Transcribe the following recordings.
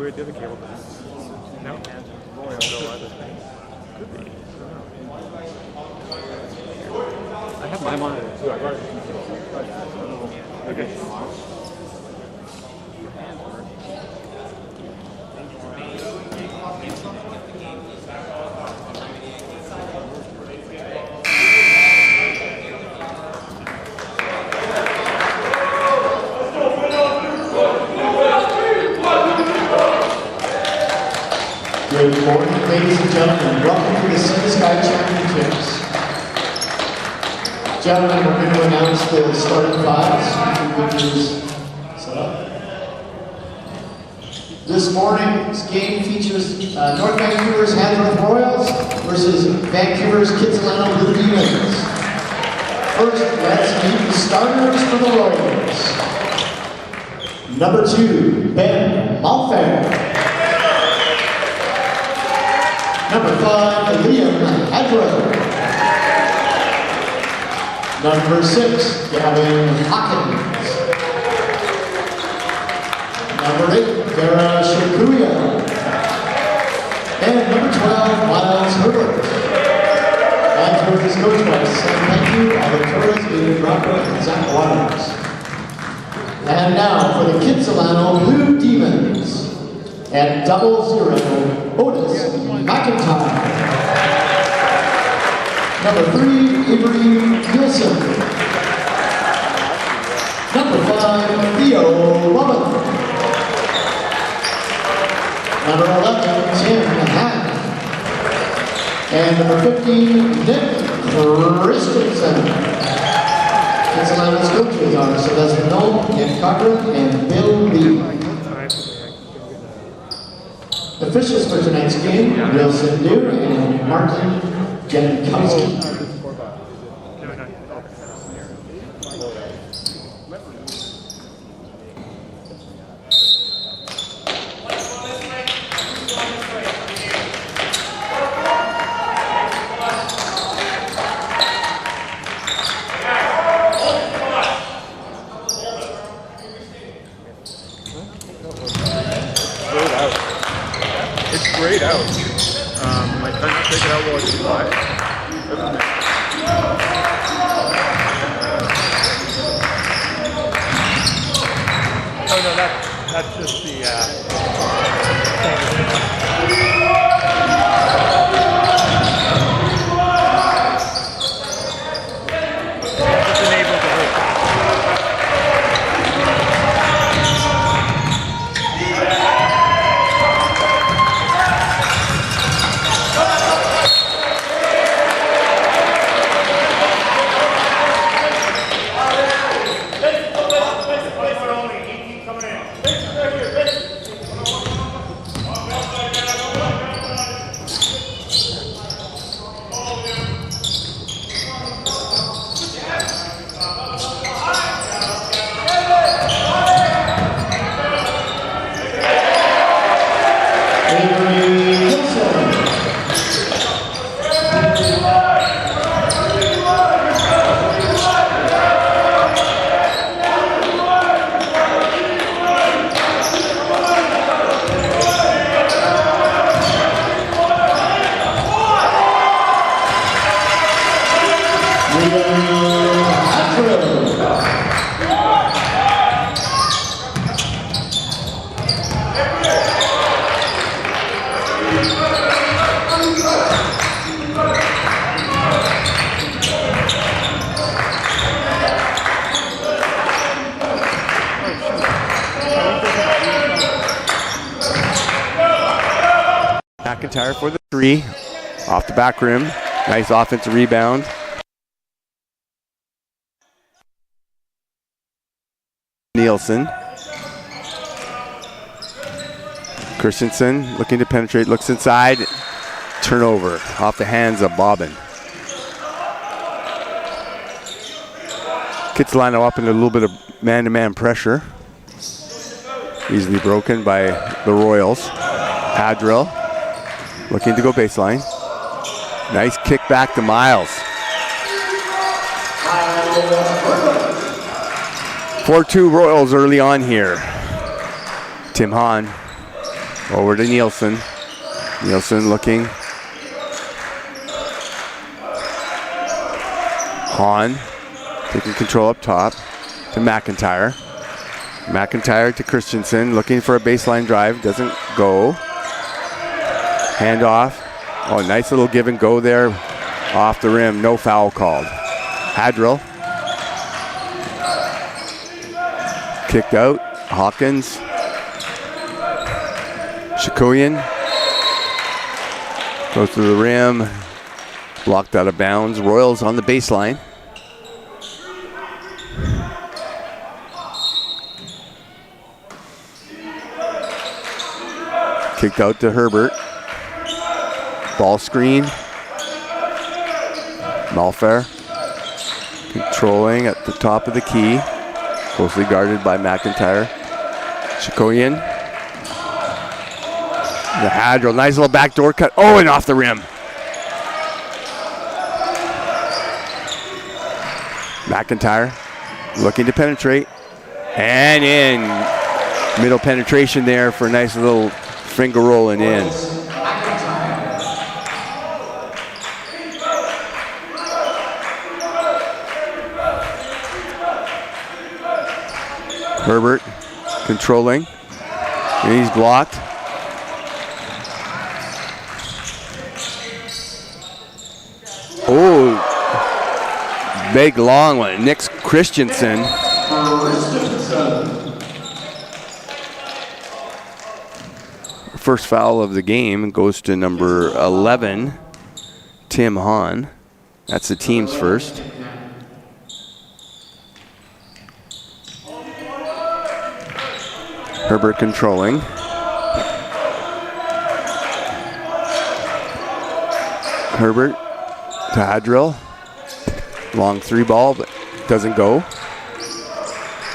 we had the other cable. No? Could be. I have my monitor too. I got it. Okay. Good morning, ladies and gentlemen. Welcome to the Sea Sky Championships. Gentlemen, we're going to announce the starting fives, which is set up. This morning's game features North Vancouver's Handsworth Royals versus Vancouver's Kitsilano Blue Demons. First, let's meet the starters for the Royals. Number 2, Ben Malfair. Number 5, Liam Handsworth. Number 6, Gavin Hawkins. Number 8, Vera Shakuya. And number 12, Miles Herbert. Handsworth is coached by Sam Penku, Alec Torres, David Rocco, and Zach Waters. And now for the Kitsilano Blue Demons. At 00, Otis McIntyre. Number 3, Avery Nielsen. Number 5, Theo Bubba. Number 11, Tim Hatt. And number 15, Nick Christensen. Kitsilano's coaches are Sylvester Knoll, Nick Cochran, and Bill Lee. Officials for tonight's game, Wilson Deer and Martin Jankowski. It's grayed out. I couldn't take it out while it's live. Oh no, that's just the just enables the whole thing. McIntyre for the 3, off the back rim. Nice offensive rebound. Nielsen. Christensen looking to penetrate, looks inside. Turnover off the hands of Bobbin. Kitsilano up into a little bit of man-to-man pressure. Easily broken by the Royals. Adrill looking to go baseline. Nice kick back to Miles. 4-2 Royals early on here. Tim Hahn Over to Nielsen. Nielsen looking. Hahn taking control up top to McIntyre. McIntyre to Christensen, looking for a baseline drive. Doesn't go. Handoff. Oh, nice little give and go there. Off the rim. No foul called. Hadrill. Kicked out. Hawkins. Shikoyan. Goes to the rim. Blocked out of bounds. Royals on the baseline. Kicked out to Herbert. Ball screen. Malfair controlling at the top of the key. Closely guarded by McIntyre. Shikoyan. The Hadrill. Nice little backdoor cut. Oh, and off the rim. McIntyre looking to penetrate. And in. Middle penetration there for a nice little finger rolling in. Herbert controlling. And he's blocked. Oh, big long one. Nick Christensen. First foul of the game goes to number 11, Tim Hahn. That's the team's first. Herbert controlling. Herbert to Hadrill. Long three ball, but doesn't go.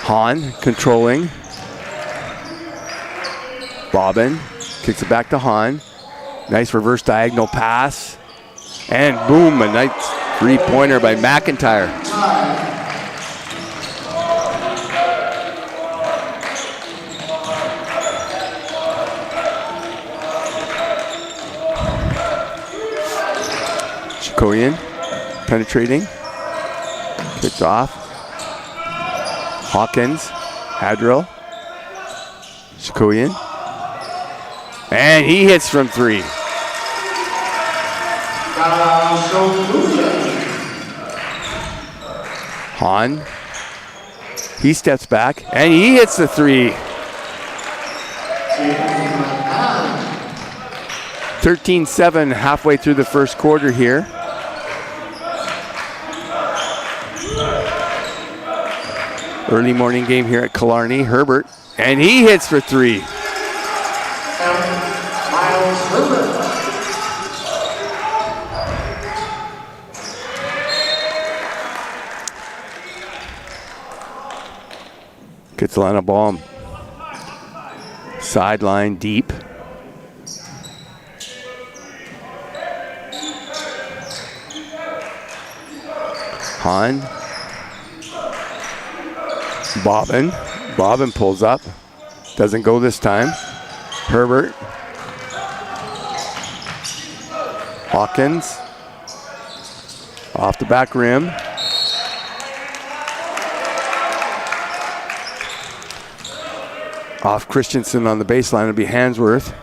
Hahn controlling. Bobbin. Kicks it back to Hahn. Nice reverse diagonal pass. And boom, a nice three-pointer by McIntyre. Shikoyan penetrating. Kicked off. Hawkins. Hadrill. Shikoyan. And he hits from three. Hahn. He steps back and he hits the three. 13-7 halfway through the first quarter here. Early morning game here at Killarney. Herbert. And he hits for three. Kitsilano ball. Sideline deep. Hahn. Bobbin. Bobbin pulls up. Doesn't go this time. Herbert. Hawkins. Off the back rim. Off Christensen on the baseline. It'll be Handsworth.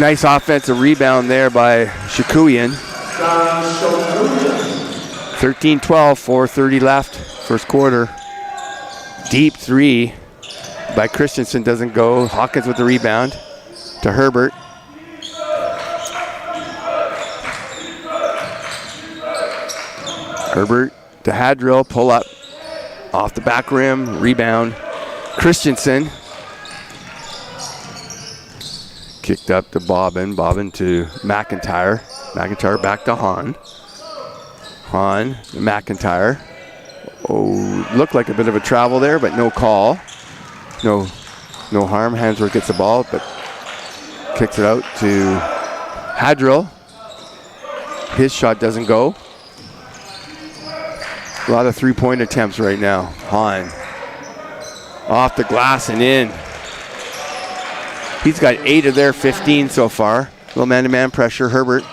Nice offensive rebound there by Shikoyan. 13-12, 4:30 left, first quarter. Deep three by Christensen, doesn't go. Hawkins with the rebound to Herbert. Herbert to Hadrill, pull up. Off the back rim, rebound. Christensen. Kicked up to Bobbin. Bobbin to McIntyre. McIntyre back to Hahn. Hahn to McIntyre. Oh, looked like a bit of a travel there, but no call. No harm. Handsworth gets the ball, but kicks it out to Hadrill. His shot doesn't go. A lot of three-point attempts right now. Hahn. Off the glass and in. He's got 8 of their 15 so far. Little man-to-man pressure. Herbert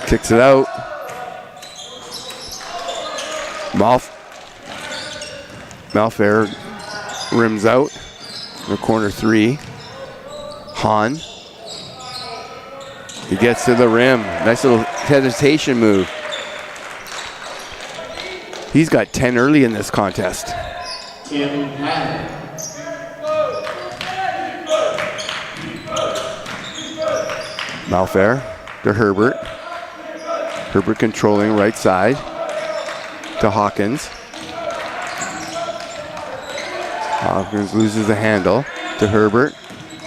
kicks it out. Malfair rims out. The corner 3. Hahn. He gets to the rim. Nice little hesitation move. He's got 10 early in this contest. Malfair to Herbert. Herbert controlling right side to Hawkins. Hawkins loses the handle to Herbert.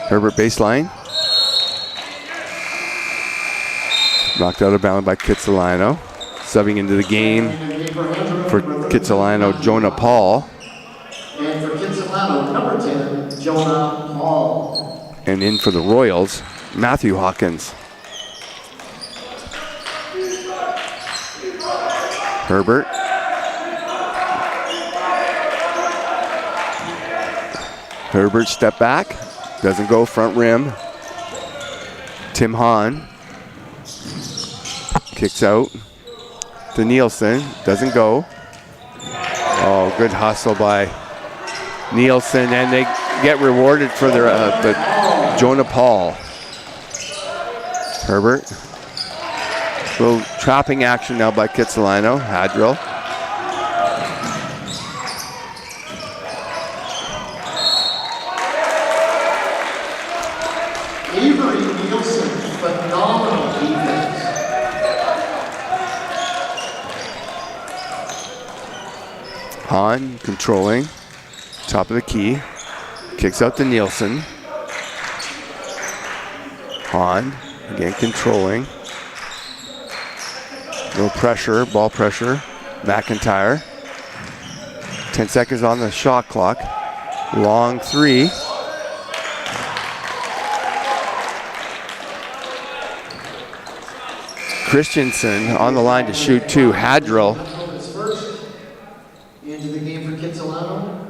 Herbert baseline. Knocked out of bounds by Kitsilano. Subbing into the game for Kitsilano, Jonah Paul. And for Kitsilano, number 10, Jonah Paul. And in for the Royals, Matthew Hawkins. Herbert. Herbert step back. Doesn't go front rim. Tim Hahn. Kicks out to Nielsen. Doesn't go. Oh, good hustle by Nielsen. And they get rewarded for their the Jonah Paul. Herbert. Little trapping action now by Kitsilano. Hadrill. Avery Nielsen, phenomenal defense. Hahn controlling. Top of the key. Kicks out to Nielsen. Hahn again controlling. No pressure, ball pressure. McIntyre. 10 seconds on the shot clock. Long 3. Christensen on the line to shoot 2. Hadrill. Into the game for Kitsilano.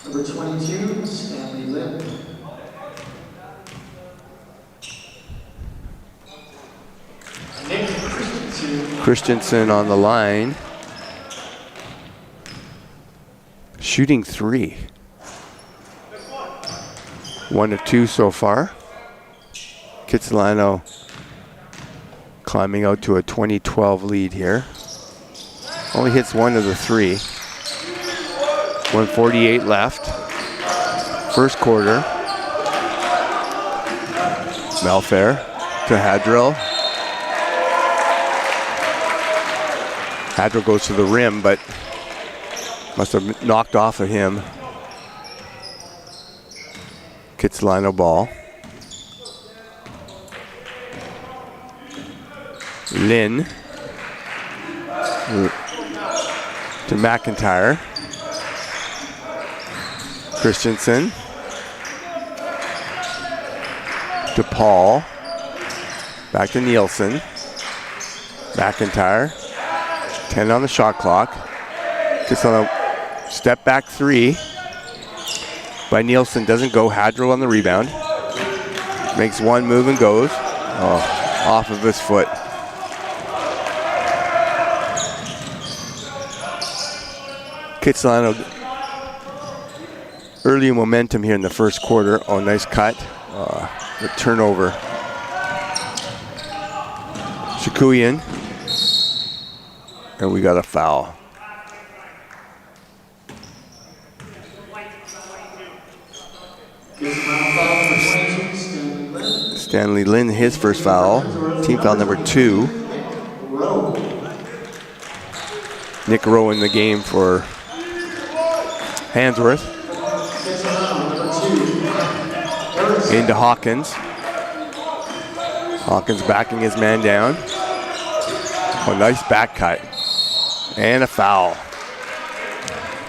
Number 22, Stanley Lynn. Christensen on the line. Shooting 3. 1 of 2 so far. Kitsilano climbing out to a 20-12 lead here. Only hits 1 of the 3. 1:48 left. First quarter. Malfair to Hadrill. Hadrill goes to the rim, but must have knocked off of him. Kitsilano ball. Lynn to McIntyre. Christensen to Paul. Back to Nielsen. McIntyre. 10 on the shot clock. Just on a step back 3 by Nielsen. Doesn't go. Hadrill on the rebound. Makes one move and goes. Oh, off of his foot. Kitsilano early momentum here in the first quarter. Oh, nice cut. The turnover. Shikuyan. And we got a foul. Stanley Lynn, his first foul. Team foul number 2. Nick Rowe in the game for Handsworth. Into Hawkins. Hawkins backing his man down. Oh, nice back cut. And a foul.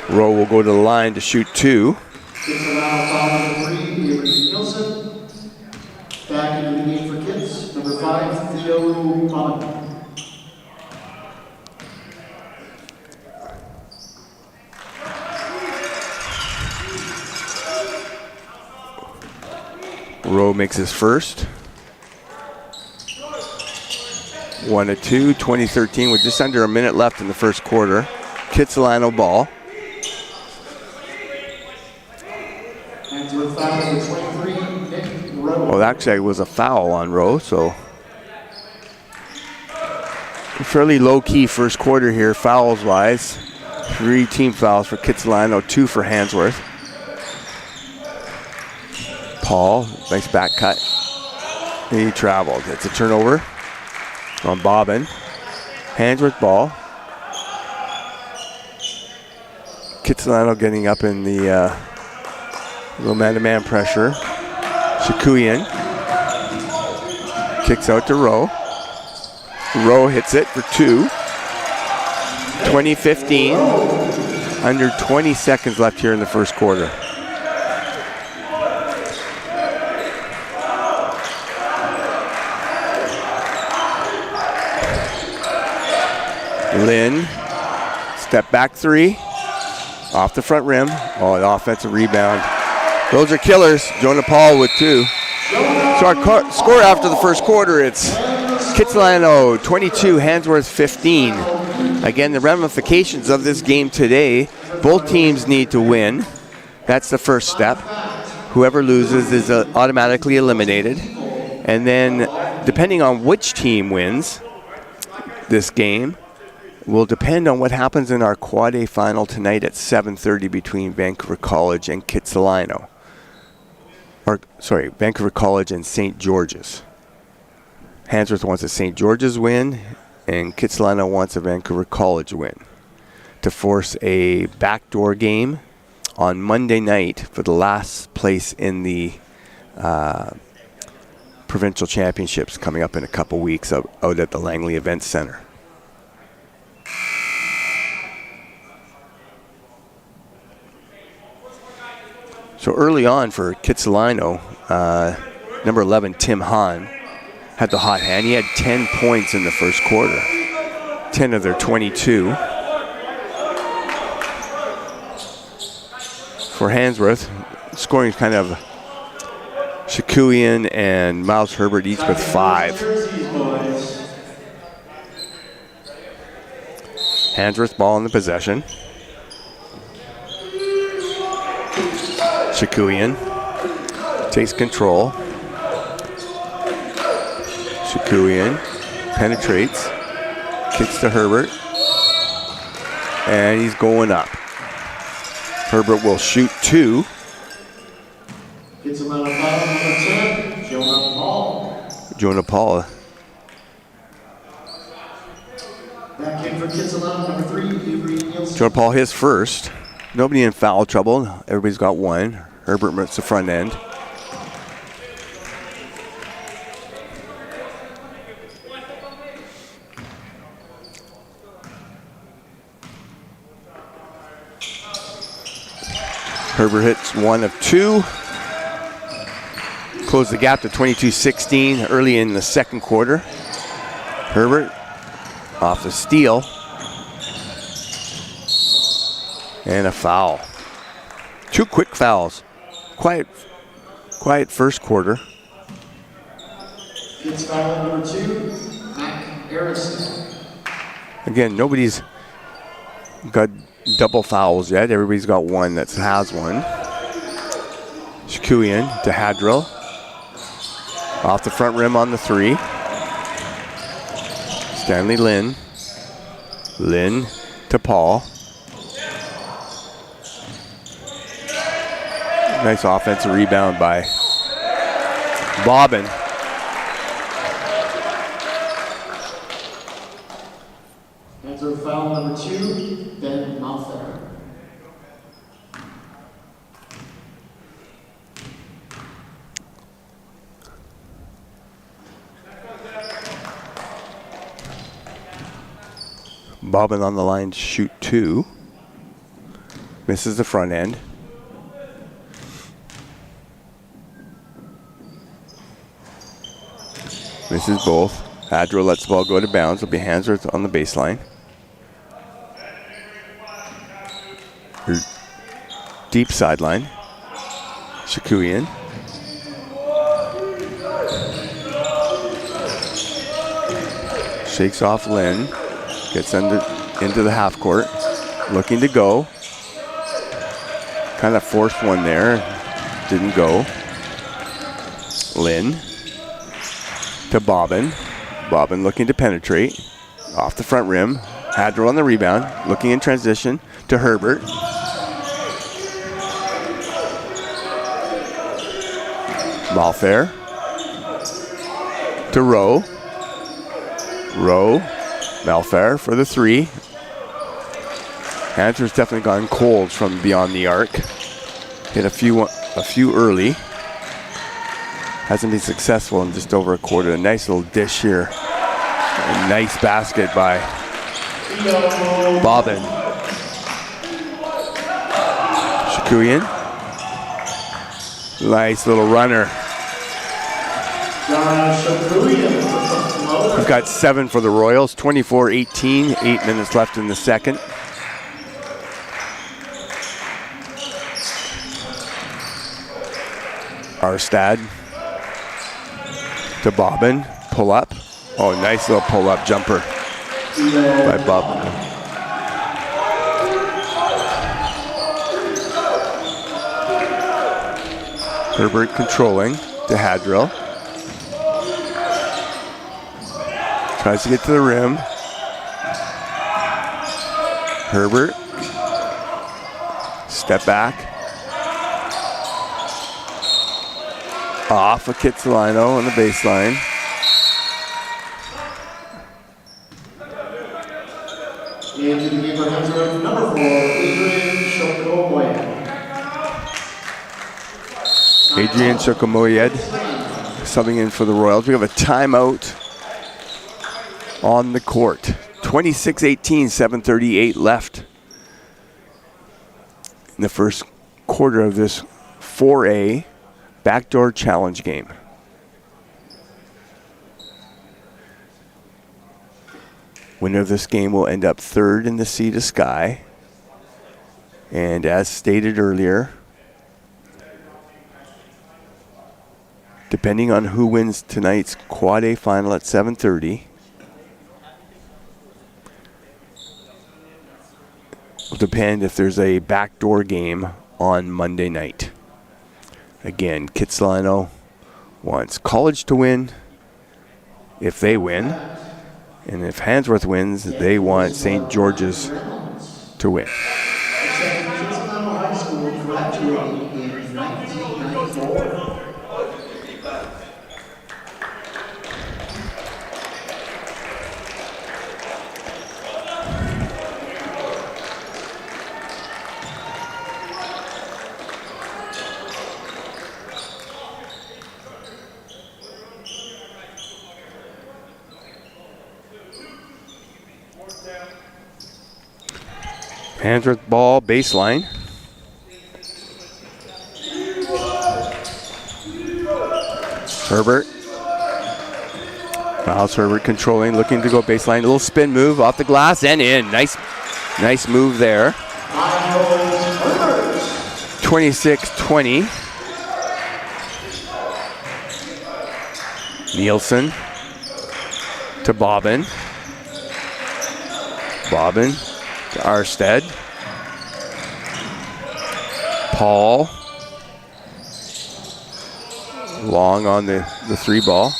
Rowe will go to the line to shoot 2. Number 5, Theo Bonham. Rowe makes his first. 1-2, 2013 with just under a minute left in the first quarter. Kitsilano ball. Handsworth foul number 23, Nick Rowe. Well, actually, it was a foul on Rowe, so fairly low-key first quarter here, fouls-wise. 3 team fouls for Kitsilano, 2 for Handsworth. Paul, nice back cut. And he traveled. It's a turnover on Bobbin. Handsworth ball. Kitsilano getting up in the little man-to-man pressure. Shikuyan kicks out to Rowe. Rowe hits it for 2. 2015. Under 20 seconds left here in the first quarter. Lynn, step back 3, off the front rim. Oh, an offensive rebound. Those are killers. Jonah Paul with 2. So our score after the first quarter, it's Kitsilano 22, Handsworth 15. Again, the ramifications of this game today, both teams need to win. That's the first step. Whoever loses is automatically eliminated. And then, depending on which team wins this game, will depend on what happens in our Quad A final tonight at 7:30 between Vancouver College and Kitsilano. Or, sorry, Vancouver College and St. George's. Handsworth wants a St. George's win, and Kitsilano wants a Vancouver College win to force a backdoor game on Monday night for the last place in the provincial championships coming up in a couple weeks out at the Langley Events Center. So early on for Kitsilano, number 11, Tim Hahn, had the hot hand. He had 10 points in the first quarter, 10 of their 22. For Handsworth, scoring is kind of Shikuyan and Miles Herbert each with 5. Handsworth ball in the possession. Shikuyan takes control. Shikuyan penetrates, kicks to Herbert, and he's going up. Herbert will shoot 2. Jonah Paul. Back in for Kitsilano, number 3, Avery Nielsen. Jonah Paul his first. Nobody in foul trouble. Everybody's got 1. Herbert moves the front end. Herbert hits 1 of 2. Close the gap to 22-16 early in the second quarter. Herbert off the steal. And a foul. 2 quick fouls. Quiet first quarter. Kids foul number 2, Mac Harrison. Again, nobody's got double fouls yet. Everybody's got 1 that has 1. Shikuyan to Hadrill. Off the front rim on the 3. Stanley Lynn. Lynn to Paul. Nice offensive rebound by Bobbin. Handsworth foul number 2, Ben Malfair. Bobbin on the line to shoot 2. Misses the front end. Misses both. Adro lets the ball go to bounds. It'll be Handsworth on the baseline. Her deep sideline. Shikuian. Shakes off Lynn. Gets into the half court. Looking to go. Kind of forced one there. Didn't go. Lynn to Bobbin. Bobbin looking to penetrate. Off the front rim. Hadro on the rebound. Looking in transition to Herbert. Malfair to Rowe. Rowe. Malfair for the three. Handsworth's definitely gone cold from beyond the arc. Hit a few early. Hasn't been successful in just over a quarter. A nice little dish here. A nice basket by Bobbin. Shikuian. Nice little runner. We've got 7 for the Royals. 24-18. 8 minutes left in the second. Arstad to Bobbin. Pull up. Oh, nice little pull up jumper by Bobbin. Herbert controlling to Hadrill. Tries to get to the rim. Herbert. Step back. Off of Kitsilano on the baseline. Into the game for Handsworth, number 4, Adrian Shokomoyed subbing in for the Royals. We have a timeout on the court. 26-18, 7:38 left in the first quarter of this 4A backdoor challenge game. Winner of this game will end up third in the Sea to Sky. And as stated earlier, depending on who wins tonight's Quad A final at 7:30, will depend if there's a backdoor game on Monday night. Again, Kitsilano wants College to win if they win. And if Handsworth wins, they want St. George's to win. Kitsilano High School graduated in 1994. Handsworth ball baseline. Herbert. Miles Herbert controlling, looking to go baseline. A little spin move off the glass and in. Nice move there. 26-20. Nielsen to Bobbin. Bobbin to Arstead. Paul. Long on the three ball.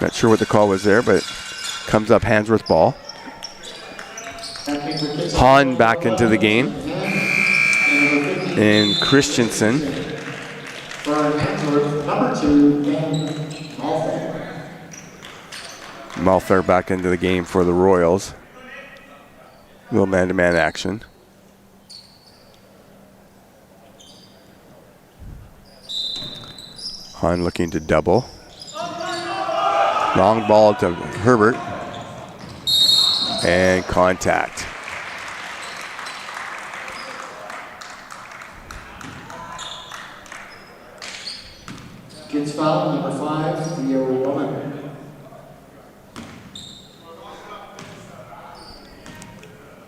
Not sure what the call was there, but comes up Handsworth ball. Hahn back into the game. And Christensen. Number 2, Malfair back into the game for the Royals. Little man-to-man action. Hahn looking to double. Long ball to Herbert. And contact. Kids foul, number 5, Theo Roman.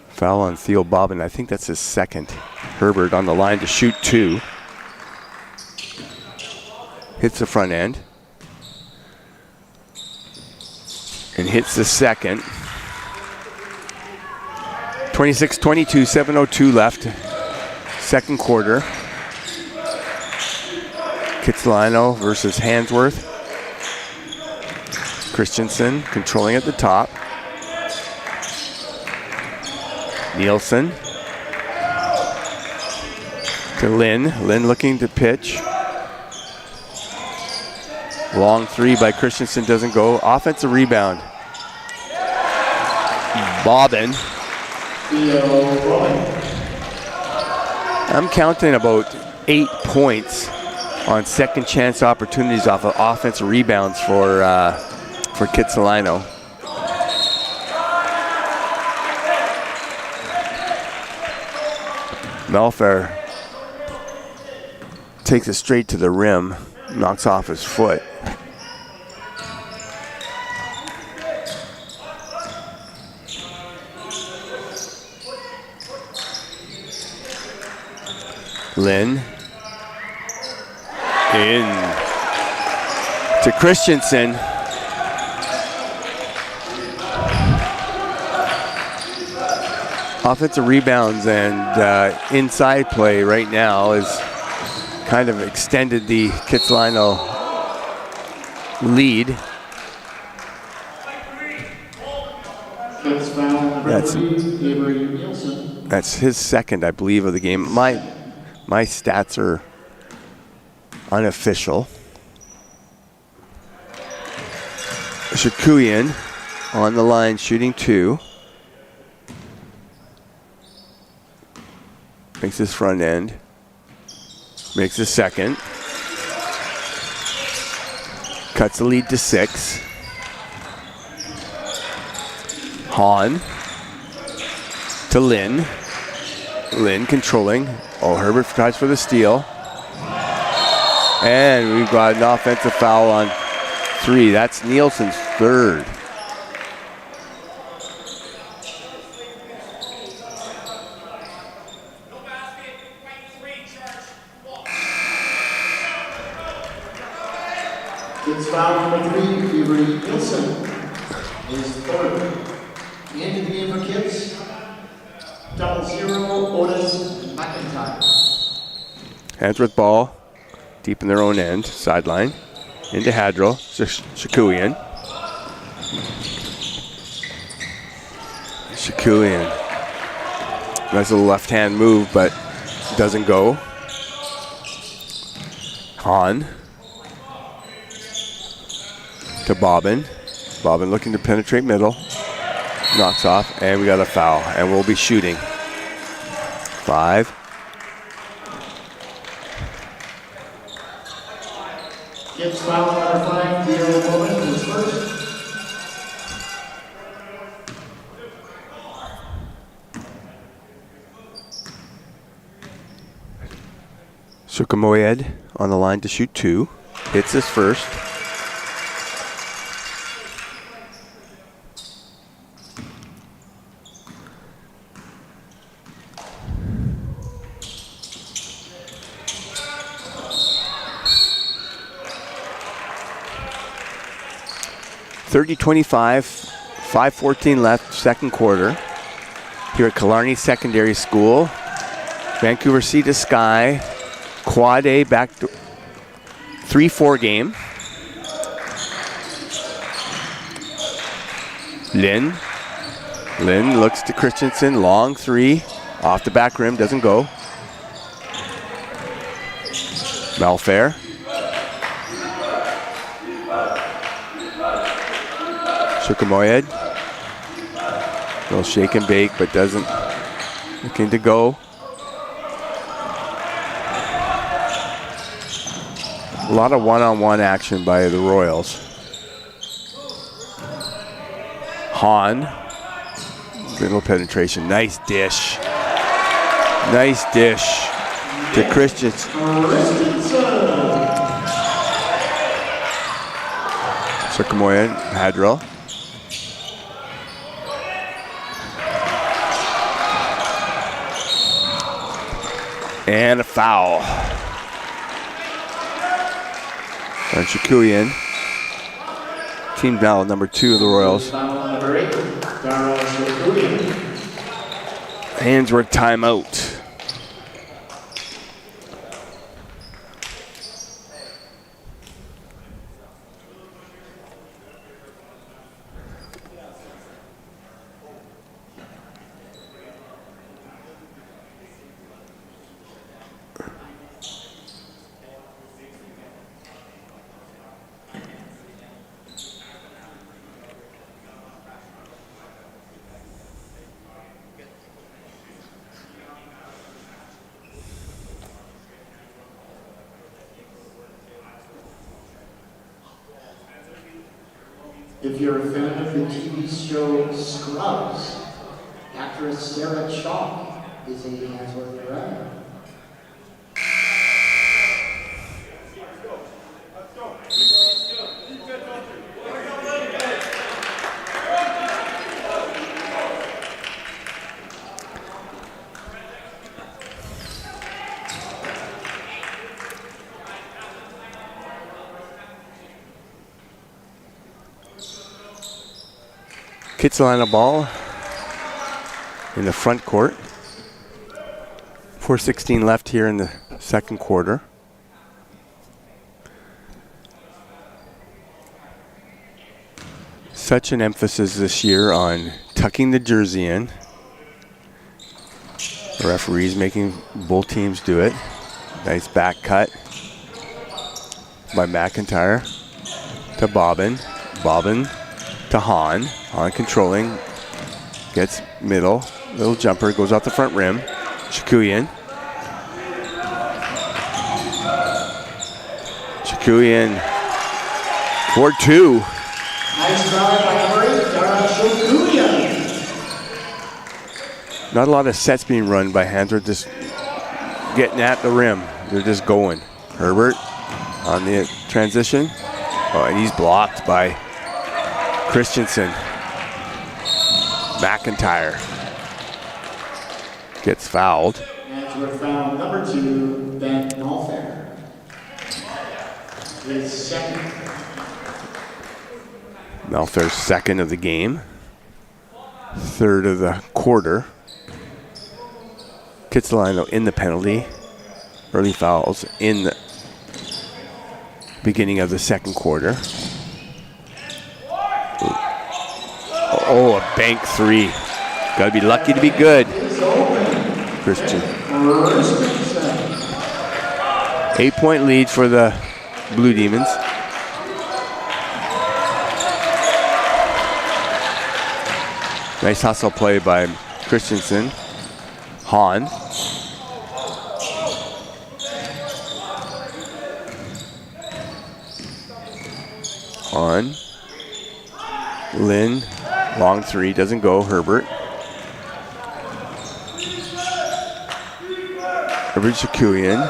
Foul on Theo Bobbin. I think that's his second. Herbert on the line to shoot 2. Hits the front end. And hits the second. 26-22, 7:02 left. Second quarter. Kitsilano versus Handsworth. Christensen controlling at the top. Nielsen to Lynn. Lynn looking to pitch. Long 3 by Christensen doesn't go. Offensive rebound. Bobbin. I'm counting about 8 points on second chance opportunities off of offensive rebounds for Kitsilano. Melfair takes it straight to the rim, knocks off his foot. Lynn in to Christensen. Offensive rebounds and inside play right now is kind of extended the Kitsilano lead. That's his second, I believe, of the game. My stats are unofficial. Shikuyan on the line shooting 2. Makes his front end. Makes his second. Cuts the lead to 6. Hahn to Lynn. Lynn controlling. Oh, Herbert tries for the steal. And we've got an offensive foul on 3. That's Nielsen's third. Kids foul number 3, Avery Nielsen is third. The end of the game for Kids. 0-0, Otis McIntyre. Handsworth ball deep in their own end, sideline. Into Hadrell, Shikuyan. Shikuyan. Nice little left-hand move, but doesn't go. Hahn to Bobbin. Bobbin looking to penetrate middle. Knocks off, and we got a foul, and we'll be shooting. 5. Kids foul number 5, Theo Bowman is first. Sukamoyed on the line to shoot 2. Hits his first. (30-25), 5:14 left, second quarter. Here at Killarney Secondary School. Vancouver Sea to Sky. Quad A back to 3-4 game. Lynn looks to Christensen. Long 3. Off the back rim. Doesn't go. Melfair. Sukamoyed. Little shake and bake, but doesn't. Looking to go. A lot of one-on-one action by the Royals. Hahn. Little penetration. Nice dish. Nice dish to Christensen. Sycamoya, Hadrill. And a foul on Shikuyan. Team foul number 2 of the Royals. Handsworth timeout. If you're a fan of the TV show Scrubs, actress Sarah Chalk is a Handsworth grad. Kitsilano ball in the front court. 4:16 left here in the second quarter. Such an emphasis this year on tucking the jersey in. The referees making both teams do it. Nice back cut by McIntyre to Bobbin. Bobbin to Hahn. Hahn controlling. Gets middle. Little jumper. Goes off the front rim. Shikuyan. Shikuyan. 4-2. Nice drive by Shikuyan. Not a lot of sets being run by Handsworth, just getting at the rim. They're just going. Herbert on the transition. Oh, and he's blocked by Christensen. McIntyre gets fouled. Handsworth foul number 2, Ben Malfair. His second. Malfair's second of the game. Third of the quarter. Kitsilano in the penalty. Early fouls in the beginning of the second quarter. Oh, a bank three. Got to be lucky to be good. Christian. 8-point lead for the Blue Demons. Nice hustle play by Christensen. Hahn. On. Lynn. Long three. Doesn't go. Herbert. Herbert Shikuyan.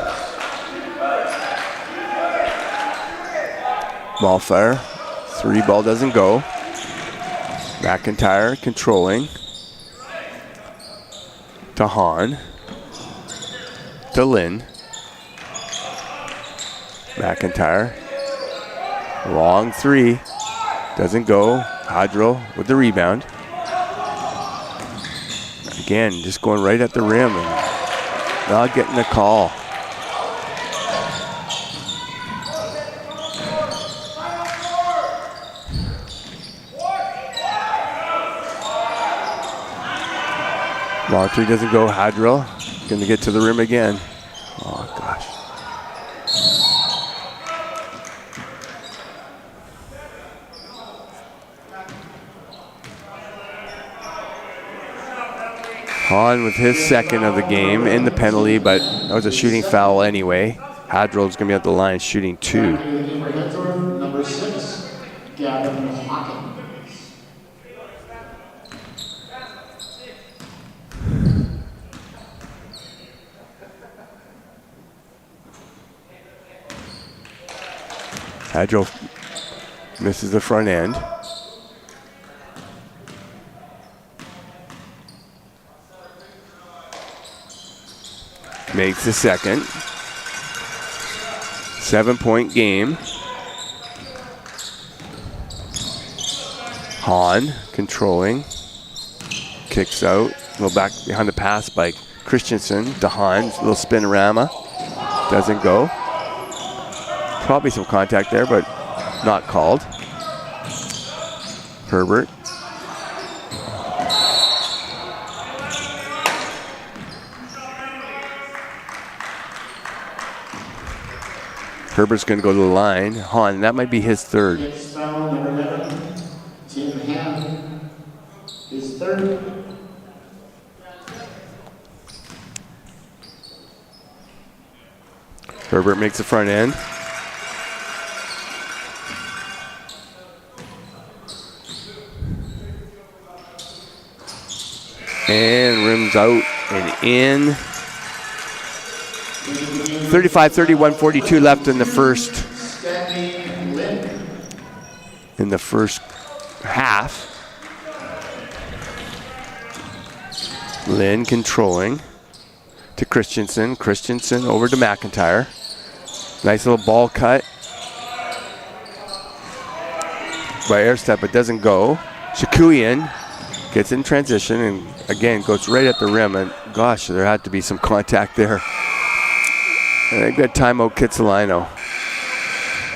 Ball fire. Three ball doesn't go. McIntyre controlling. To Hahn. To Lynn. McIntyre. Long three. Doesn't go. Hadrill with the rebound. Again, just going right at the rim and not getting a call. Long three doesn't go. Hadrill going to get to the rim again. Oh, gosh. Hahn with his second of the game in the penalty, but that was a shooting foul anyway. Hadrill's going to be at the line shooting 2. Number 6, Gavin Hawkins. Hadrill Misses the front end. Makes the second. 7-point game. Hahn controlling. Kicks out. A little back behind the pass by Christensen to Hahn. Little spinorama. Doesn't go. Probably some contact there, but not called. Herbert. Herbert's going to go to the line. Hahn, that might be his third. His third. Herbert makes the front end. And rims out and in. 35-31-42 left in the first half. Lynn controlling to Christensen. Christensen over to McIntyre. Nice little ball cut by Airstep, but doesn't go. Shikuian gets in transition and again goes right at the rim, and gosh, there had to be some contact there. And they've got timeout Kitsilano.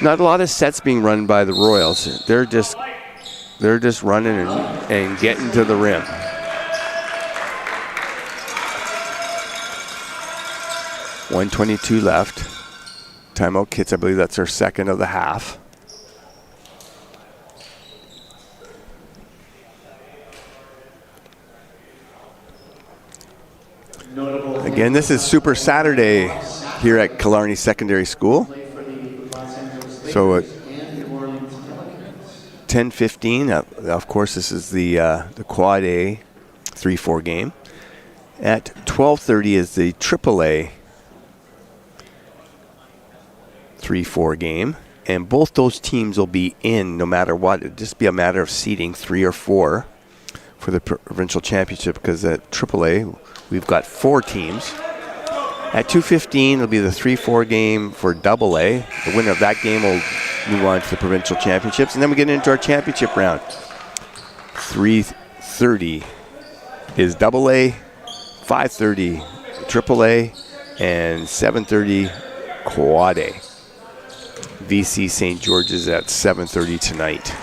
Not a lot of sets being run by the Royals. They're just running and getting to the rim. .122 left. Timeout Kits, I believe that's their second of the half. Again, this is Super Saturday here at Killarney Secondary School. So at 10:15, of course, this is the Quad A 3-4 game. At 12:30 is the Triple A 3-4 game, and both those teams will be in no matter what. It'll just be a matter of seeding 3 or 4 for the provincial championship, because at AAA we've got 4 teams. At 2:15 it'll be the 3-4 game for AA. The winner of that game will move on to the provincial championships, and then we get into our championship round. 3:30 is AA, 5:30 AAA, and 7:30 Quad A. VC St. George's at 7:30 tonight.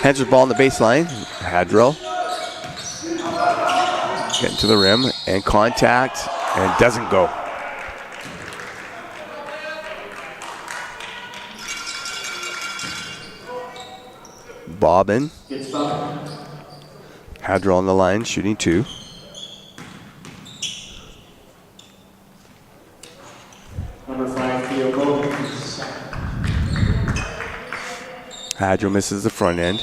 Handsworth ball on the baseline. Hadrill getting to the rim and contact, and doesn't go. Bobbin. Hadrill on the line, shooting 2. Number 5, Theo Bowen. Hadrill misses the front end.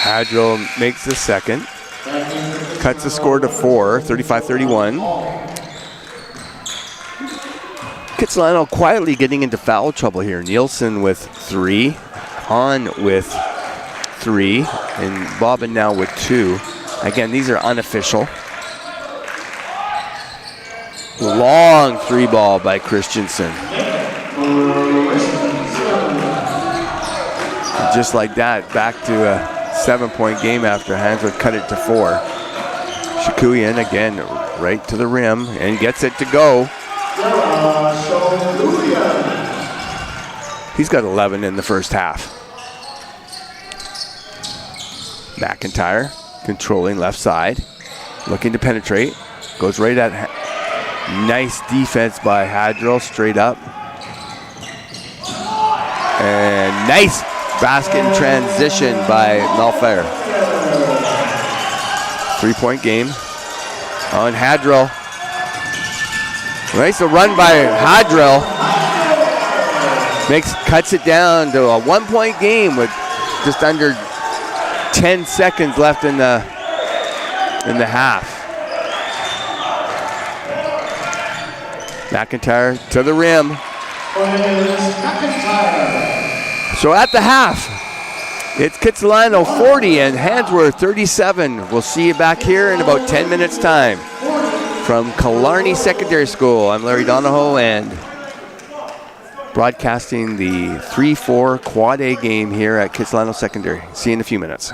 Hadrill makes the second. Cuts the score to 4, 35-31. Kitsilano quietly getting into foul trouble here. Nielsen with 3, Hahn with 3, and Bobbin now with 2. Again, these are unofficial. Long 3 ball by Christensen. Just like that, back to a 7-point game after Handsworth cut it to 4. Shikuian again right to the rim and gets it to go. He's got 11 in the first half. McIntyre controlling left side, looking to penetrate. Goes right at nice defense by Hadrill, straight up. And nice basket in transition by Malfair. 3-point game on Hadrill. Nice run by Hadrill. Cuts it down to a 1-point game with just under 10 seconds left in the half. McIntyre to the rim. So at the half, it's Kitsilano 40 and Handsworth 37. We'll see you back here in about 10 minutes time. From Killarney Secondary School, I'm Larry Donahoe, and broadcasting the 3-4 Quad A game here at Kitsilano Secondary. See you in a few minutes.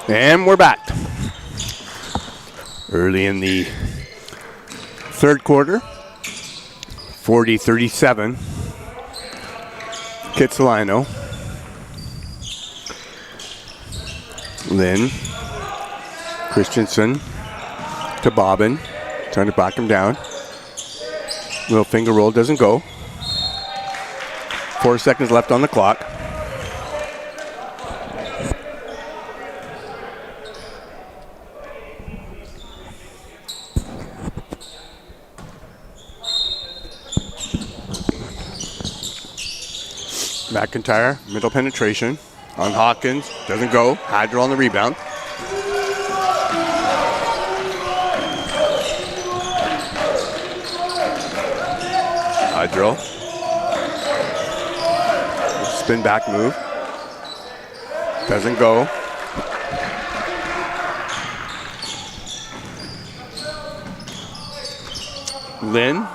And we're back. Early in the third quarter, 40-37. Kitsilano. Lynn. Christensen to Bobbin. Trying to back him down. Little finger roll doesn't go. 4 seconds left on the clock. McIntyre, middle penetration on Hawkins. Doesn't go. Hadrill on the rebound. Hadrill. Spin back move. Doesn't go. Lynn.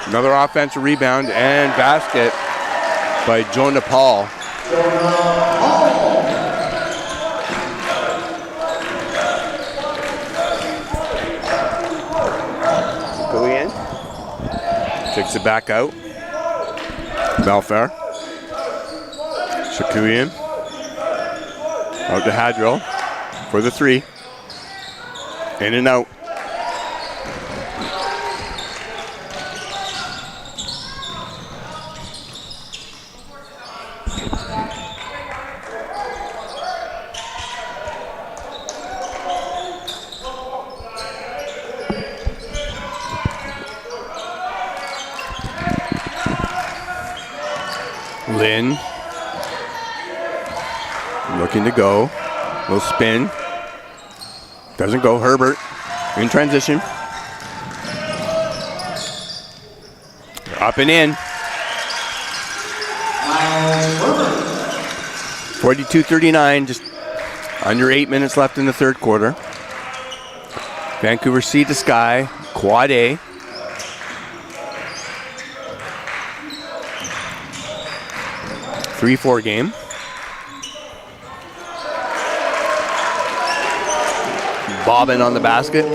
Another offensive rebound and basket by Jonah Paul. Go in. Kicks it back out. Belfair. Shakuyan. Out to Hadrill for the three. In and out. Lynn. Looking to go. Little spin. Doesn't go. Herbert in transition. Up and in. 42-39. Just under 8 minutes left in the third quarter. Vancouver Sea to Sky. Quad A. Three-4 game. Bobbin on the basket.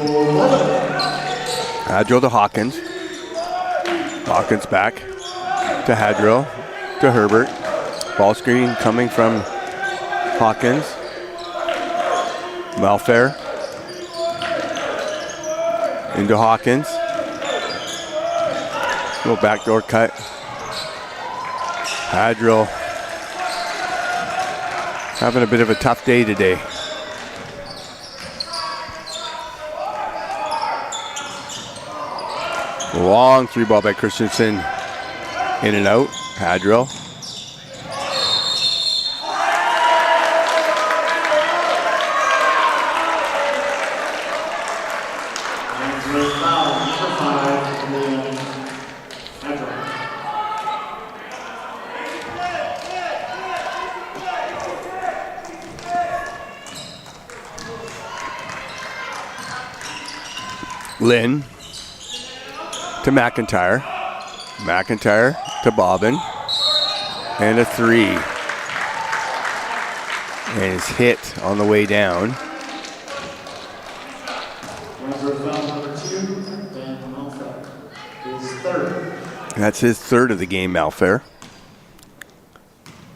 Hadrill to Hawkins. Hawkins back to Hadrill to Herbert. Ball screen coming from Hawkins. Welfare. Into Hawkins. Little backdoor cut. Hadrill having a bit of a tough day today. Long three ball by Christensen. In and out. Hadrill. Lynn to McIntyre. McIntyre to Bobbin. And a three. And it's hit on the way down. That's his third of the game, Malfair.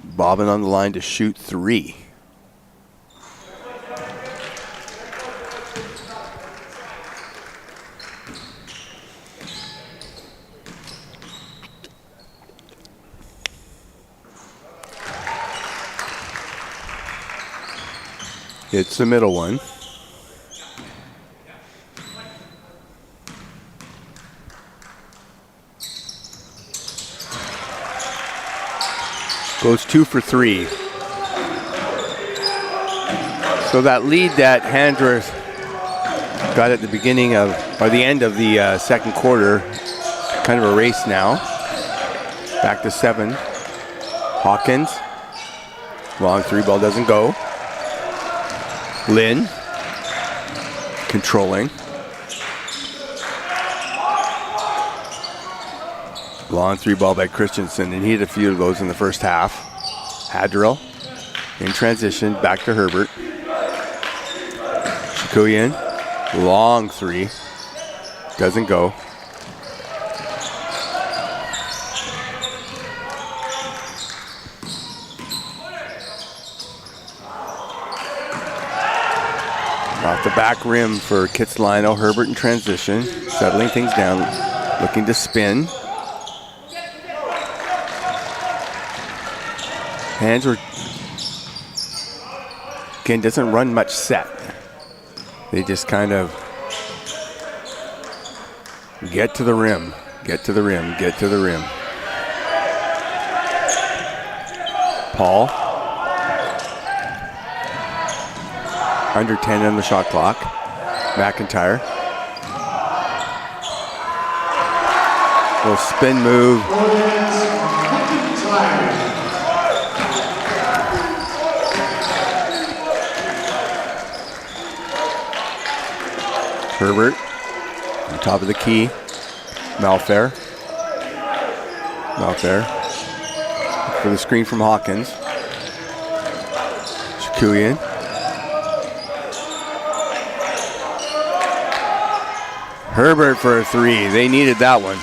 Bobbin on the line to shoot three. It's the middle one. Goes 2 for 3. So that lead that Handsworth got at the beginning of, or the end of the second quarter, kind of a race now. Back to 7. Hawkins. Long three ball doesn't go. Lynn. Controlling. Long three ball by Christensen, and he had a few of those in the first half. Hadrill. In transition, back to Herbert. Shikuyan, long three. Doesn't go. Off the back rim for Kitsilano. Herbert in transition, settling things down, looking to spin. Handsworth, again, doesn't run much set. They just kind of get to the rim, get to the rim, get to the rim. Paul. Under 10 on the shot clock. McIntyre. Little spin move. Herbert on top of the key. Malfair. Malfair for the screen from Hawkins. Shikuyan. Herbert for a three. They needed that one.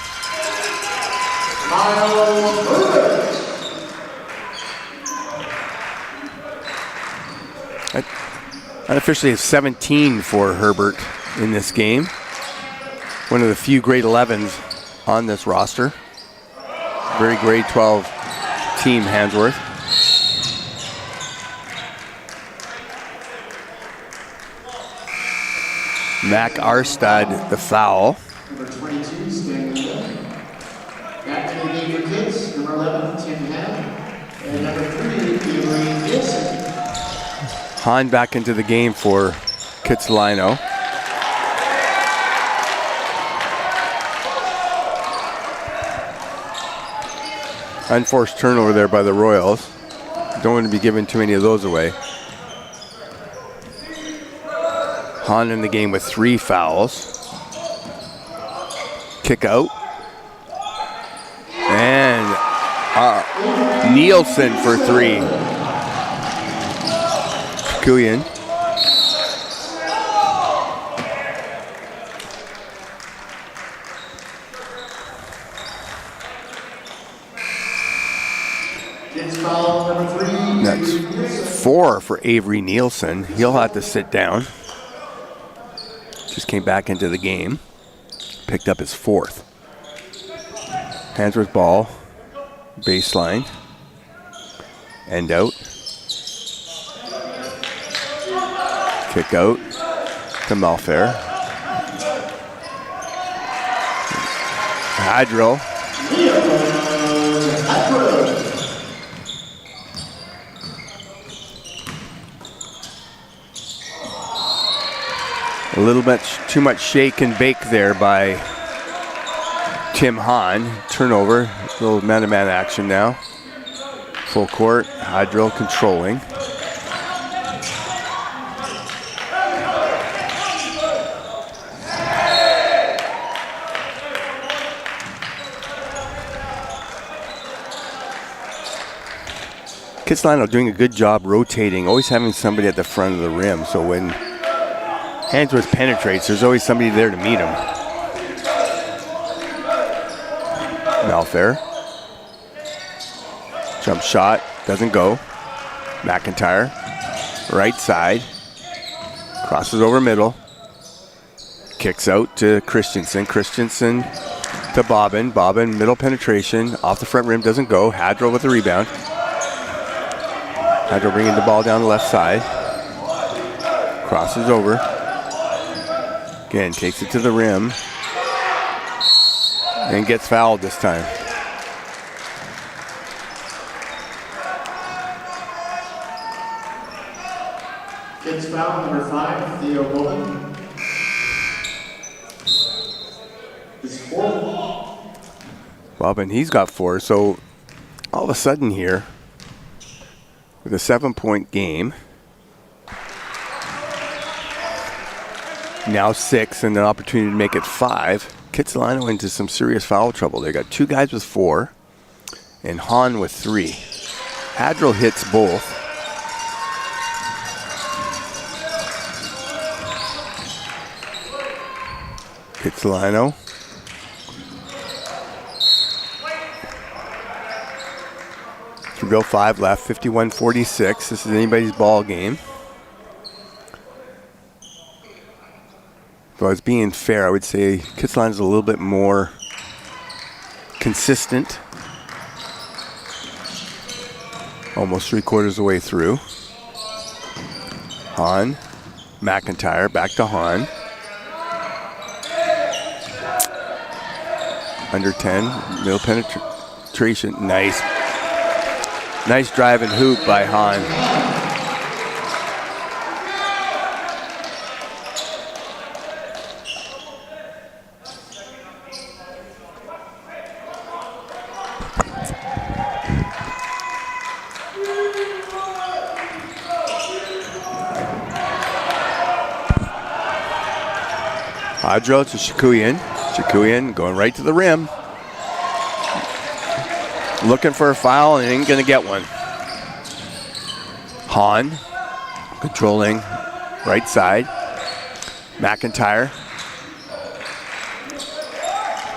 Unofficially, it's 17 for Herbert in this game. One of the few grade 11s on this roster. Very grade 12 team, Handsworth. Mac Arstad, the foul. Number 22, standing up. Back to the game for kids. Number 11, Tim Ham. And number 3, Avery Nielsen. Hahn back into the game for Kitsilano. Unforced turnover there by the Royals. Don't want to be giving too many of those away. Hahn in the game with 3 fouls. Kick out. And Nielsen for 3. Shikuyan. That's 4 for Avery Nielsen. He'll have to sit down. Just came back into the game. Picked up his 4th. Handsworth ball. Baseline. End out. Kick out to Malfair. Hadrill. A little bit too much shake and bake there by Tim Hahn. Turnover, a little man-to-man action now. Full court, Hadrill controlling. Kitsilano doing a good job rotating, always having somebody at the front of the rim, so when Handsworth penetrates, there's always somebody there to meet him. Malfair. Jump shot, doesn't go. McIntyre, right side. Crosses over middle. Kicks out to Christensen. Christensen to Bobbin. Bobbin, middle penetration. Off the front rim, doesn't go. Hadrill with the rebound. Hadrill bringing the ball down the left side. Crosses over. Again, takes it to the rim. And gets fouled this time. Gets foul, number 5, Theo Bowen. His 4th. Bobbin, he's got 4. So all of a sudden here, with a 7-point game, now 6 and an opportunity to make it 5. Kitsilano into some serious foul trouble. They got 2 guys with 4 and Hahn with 3. Hadrill hits both. Kitsilano. To go 5 left, 51-46. This is anybody's ball game. If I was being fair, I would say Kitsilano's a little bit more consistent. Almost 3/4 of the way through. Hahn, McIntyre, back to Hahn. Under 10, middle penetration, nice. Nice drive and hoop by Hahn. Hadro to Shikuyan. Shikuyan going right to the rim. Looking for a foul and ain't gonna get one. Hahn controlling right side. McIntyre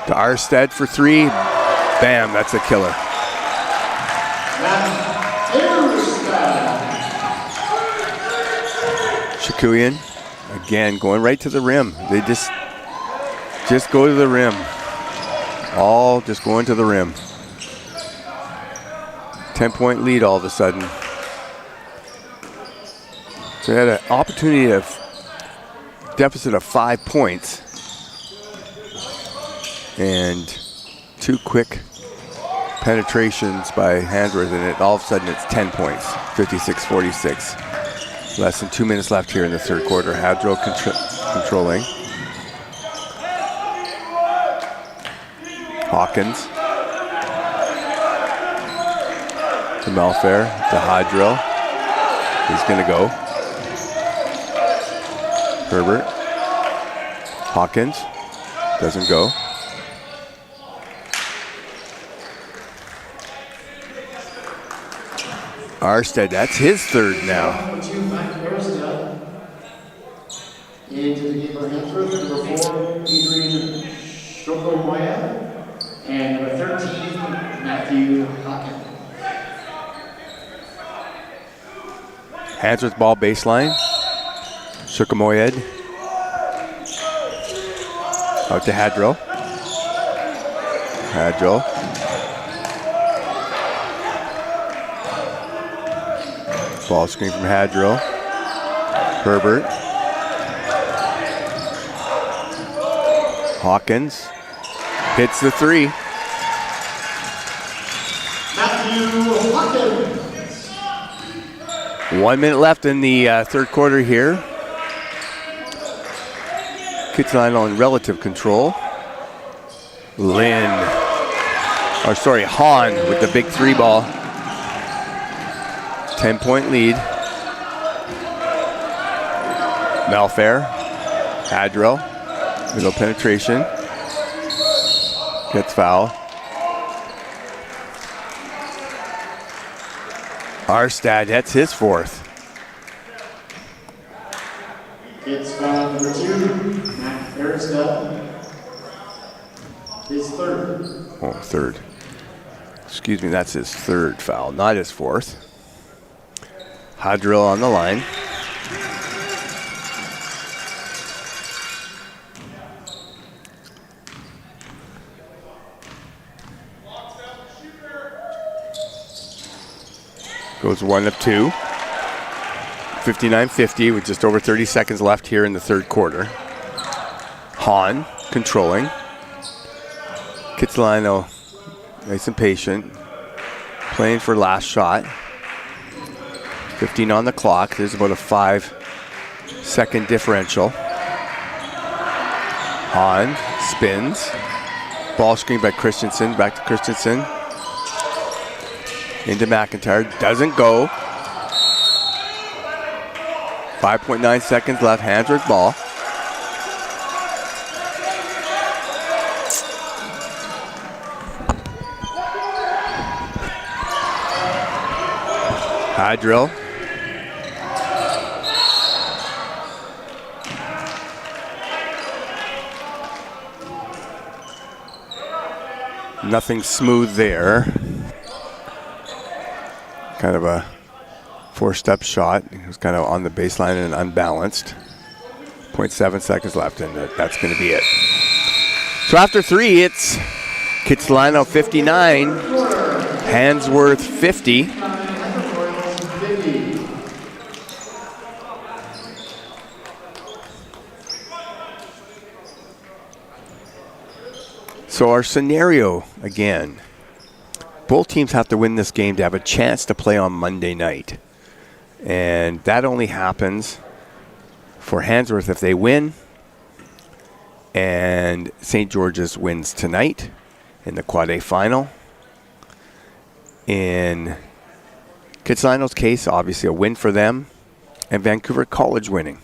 to Arstead for 3. Bam, that's a killer. Shikuyan again going right to the rim. They just go to the rim. All just going to the rim. 10-point lead all of a sudden. So they had an opportunity of deficit of 5 points. And 2 quick penetrations by Handsworth, and all of a sudden it's 10 points, 56-46. Less than 2 minutes left here in the third quarter. Hadro controlling. Hawkins. To Melfair, to Hadro. He's going to go. Herbert. Hawkins. Doesn't go. Arstead, that's his third now. Into the game for Handsworth, number 4, Adrian Shokomoya, and number 13, Matthew Hawkins. Handsworth ball baseline. Shokomoyed. Out to Hadro. Hadro. Ball screen from Hadro. Herbert. Hawkins hits the 3. Matthew Hawkins. 1 minute left in the third quarter here. Kitsilano in relative control. Hahn with the big 3 ball. 10-point lead. Melfair. Hadro. Middle penetration. Gets foul. Arstead, that's his 4th. It's foul number 2, Matt Arstead. His 3rd. Oh, 3rd. Excuse me, that's his 3rd foul, not his 4th. Hadro on the line. Goes 1 of 2. 59-50 with just over 30 seconds left here in the third quarter. Hahn controlling. Kitsilano nice and patient. Playing for last shot. 15 on the clock. There's about a 5-second differential. Hahn spins. Ball screen by Christensen. Back to Christensen. Into McIntyre, doesn't go. 5.9 seconds left, Handsworth ball. Hadro. Nothing smooth there. Kind of a four-step shot. It was kind of on the baseline and unbalanced. 0.7 seconds left, and that's going to be it. So after 3, it's Kitsilano 59, Handsworth 50. So our scenario, again, both teams have to win this game to have a chance to play on Monday night. And that only happens for Handsworth if they win and St. George's wins tonight in the Quad A final. In Kitsilano's case, obviously a win for them, and Vancouver College winning.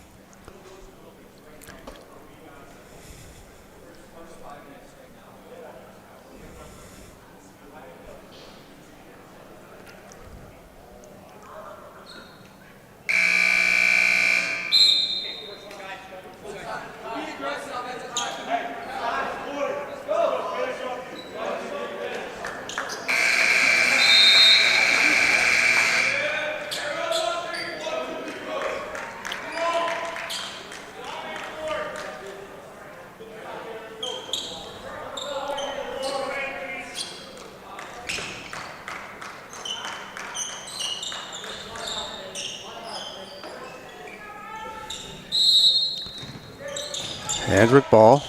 Handsworth ball.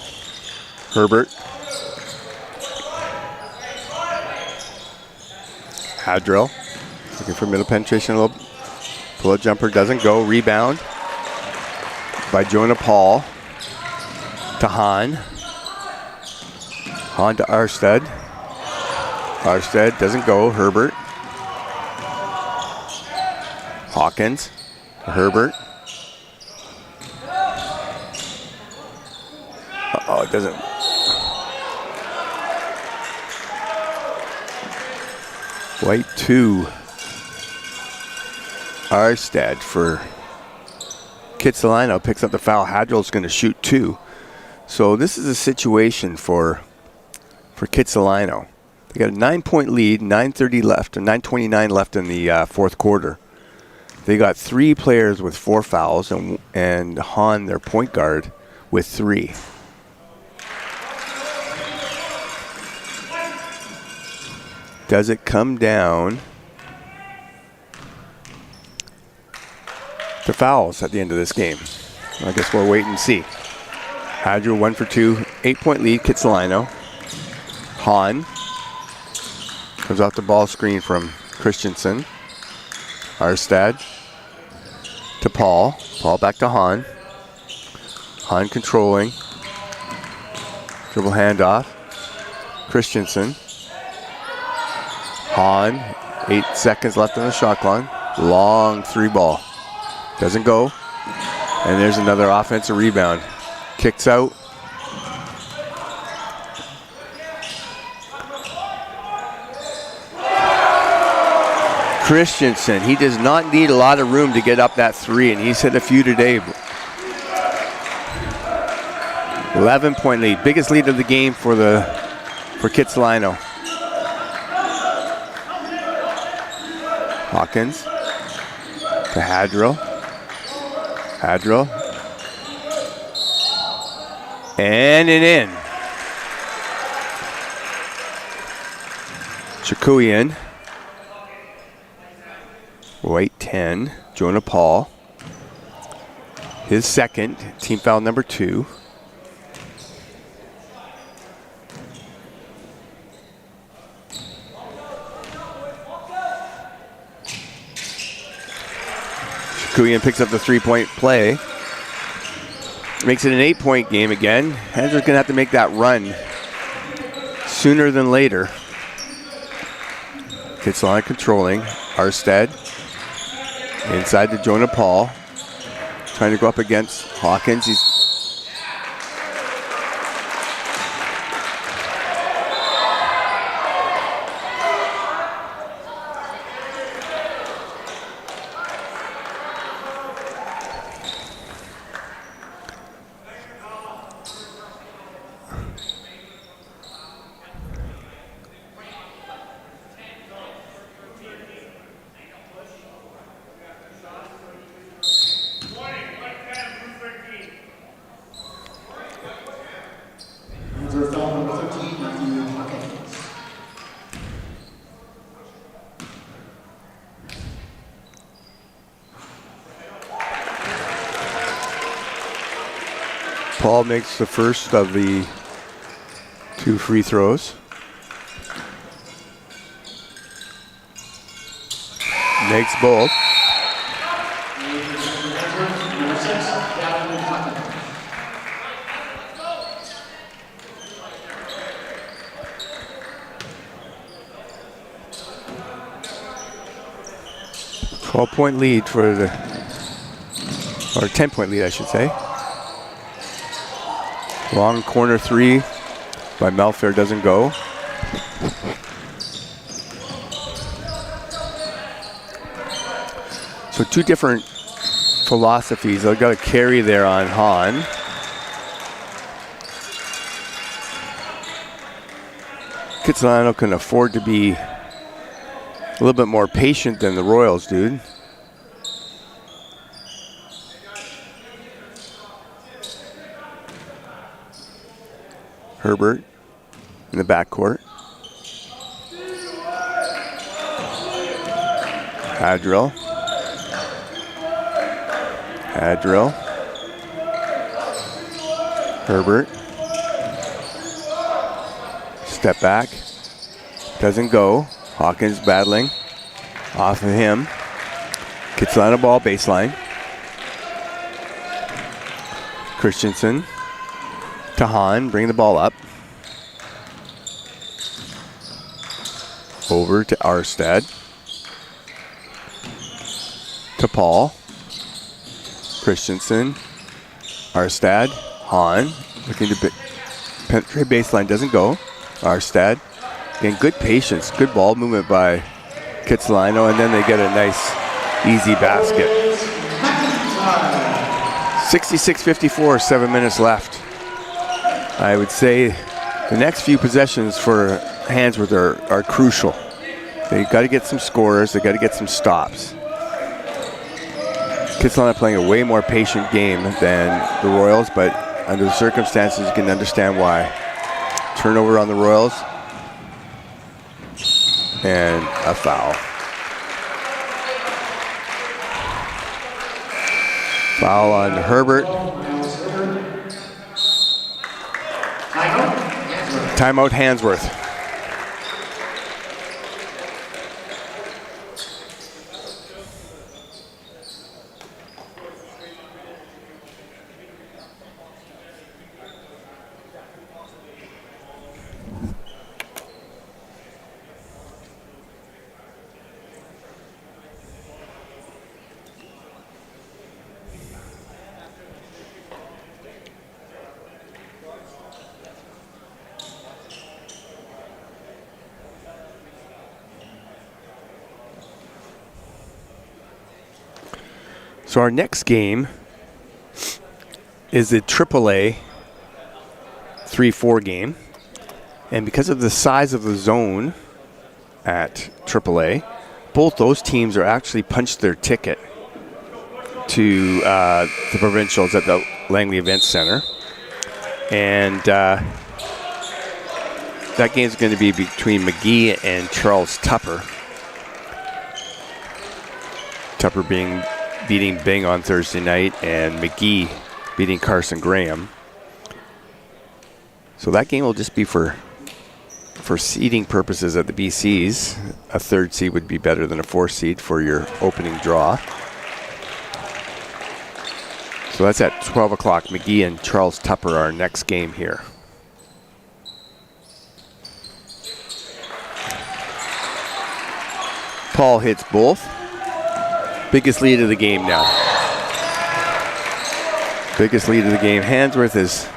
Herbert. Hadrill. Looking for middle penetration a little. Pull-up jumper doesn't go. Rebound by Jonah Paul to Hahn. Hahn to Arstead. Arstead doesn't go. Herbert. Hawkins to Herbert. Oh, it doesn't. White 2. Arstead for Kitsilano picks up the foul. Hadrill's going to shoot 2. So this is a situation for Kitsilano. They got a 9-point lead, 9:30 left, or 9:29 left in the fourth quarter. They got 3 players with 4 fouls, and Hahn, their point guard, with 3. Does it come down to fouls at the end of this game? I guess we'll wait and see. Hadrill 1 for 2, 8-point lead, Kitsilano. Hahn comes off the ball screen from Christensen. Arstead to Paul. Paul back to Hahn. Hahn controlling. Dribble handoff. Christensen. Hahn, 8 seconds left on the shot clock. Long 3 ball. Doesn't go. And there's another offensive rebound. Kicks out. Christensen, he does not need a lot of room to get up that 3, and he's hit a few today. 11-point lead. Biggest lead of the game for Kitsilano. Hawkins to Hadrill. Hadrill. And an in. Chikuyan. White 10. Jonah Paul. His second. Team foul number 2. Chikuyan picks up the 3-point play. Makes it an 8-point game again. Handsworth's going to have to make that run sooner than later. Kitsilano controlling. Arstead. Inside to Jonah Paul. Trying to go up against Hawkins. Paul makes the first of the 2 free throws. Makes both. Number 6, Gavin Hutton. .point lead for the, or 10-point lead, I should say. Long corner 3 by Melfair doesn't go. So 2 different philosophies. I've got a carry there on Hahn. Kitsilano can afford to be a little bit more patient than the Royals, dude. Herbert in the backcourt. Hadrill. Herbert. Step back. Doesn't go. Hawkins battling off of him. Kitsilano ball baseline. Christensen to Hahn, bring the ball up. Over to Arstad. To Paul. Christensen. Arstad. Hahn. Looking to penetrate baseline. Doesn't go. Arstad. Again, good patience. Good ball movement by Kitsilano. And then they get a nice, easy basket. 66-54, 7 minutes left. I would say the next few possessions for Handsworth are crucial. They've got to get some scorers. They've got to get some stops. Kitsilano playing a way more patient game than the Royals, but under the circumstances, you can understand why. Turnover on the Royals. And a foul. Foul on Herbert. Timeout Handsworth. So our next game is the AAA 3-4 game. And because of the size of the zone at AAA, both those teams are actually punched their ticket to the provincials at the Langley Events Center. And that game is going to be between McGee and Charles Tupper. Tupper beating Bing on Thursday night, and McGee beating Carson Graham. So that game will just be for seeding purposes at the BCs. A 3rd seed would be better than a 4th seed for your opening draw. So that's at 12 o'clock. McGee and Charles Tupper are our next game here. Paul hits both. Biggest lead of the game now. Biggest lead of the game. Handsworth is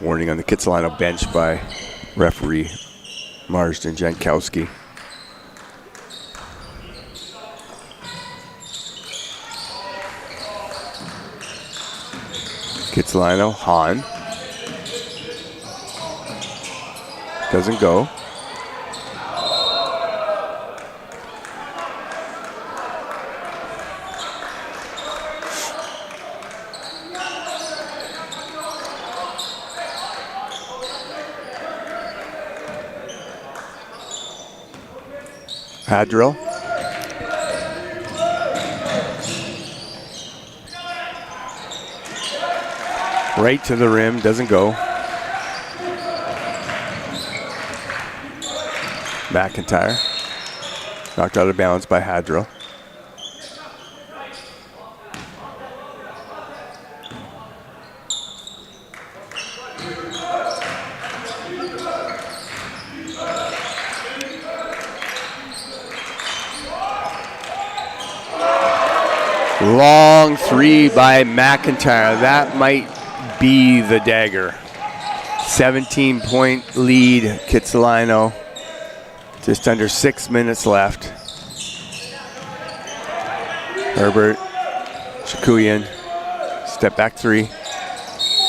warning on the Kitsilano bench by referee Marsden Jankowski. Kitsilano, Hahn. Doesn't go. Hadrill. Right to the rim, doesn't go. McIntyre. Knocked out of bounds by Hadrill. Long three by McIntyre. That might be the dagger. 17-point lead, Kitsilano. Just under 6 minutes left. Herbert, Shikuyan, step back three.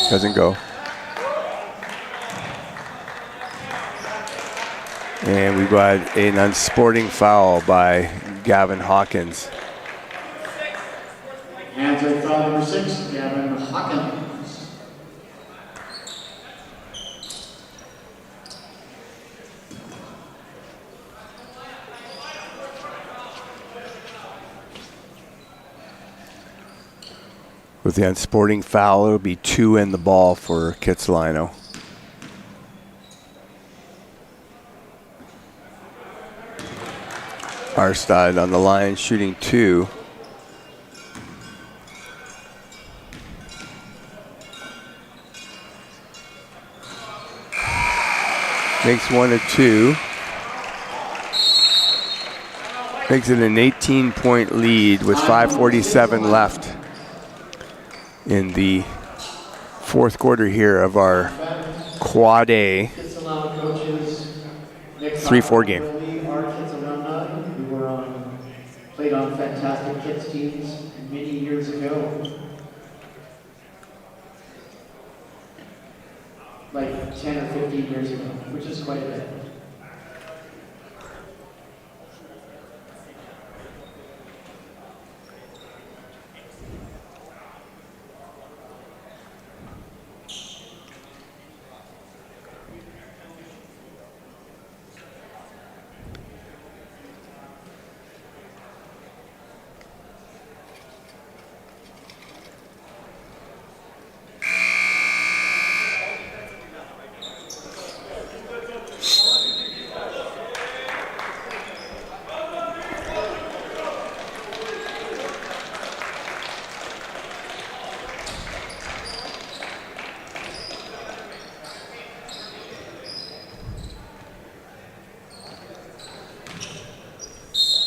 Doesn't go. And we got an unsporting foul by Gavin Hawkins. Handsworth foul number 6, Gavin Hawkins. With the unsporting foul, it'll be 2 in the ball for Kitsilano. Arstad on the line, shooting 2. Makes 1 of 2. Makes it an 18-point lead with 5:47 left in the fourth quarter here of our Quad A 3-4 game. We were played on fantastic kids teams many years ago. Like 10 or 15 years ago, which is quite a bit.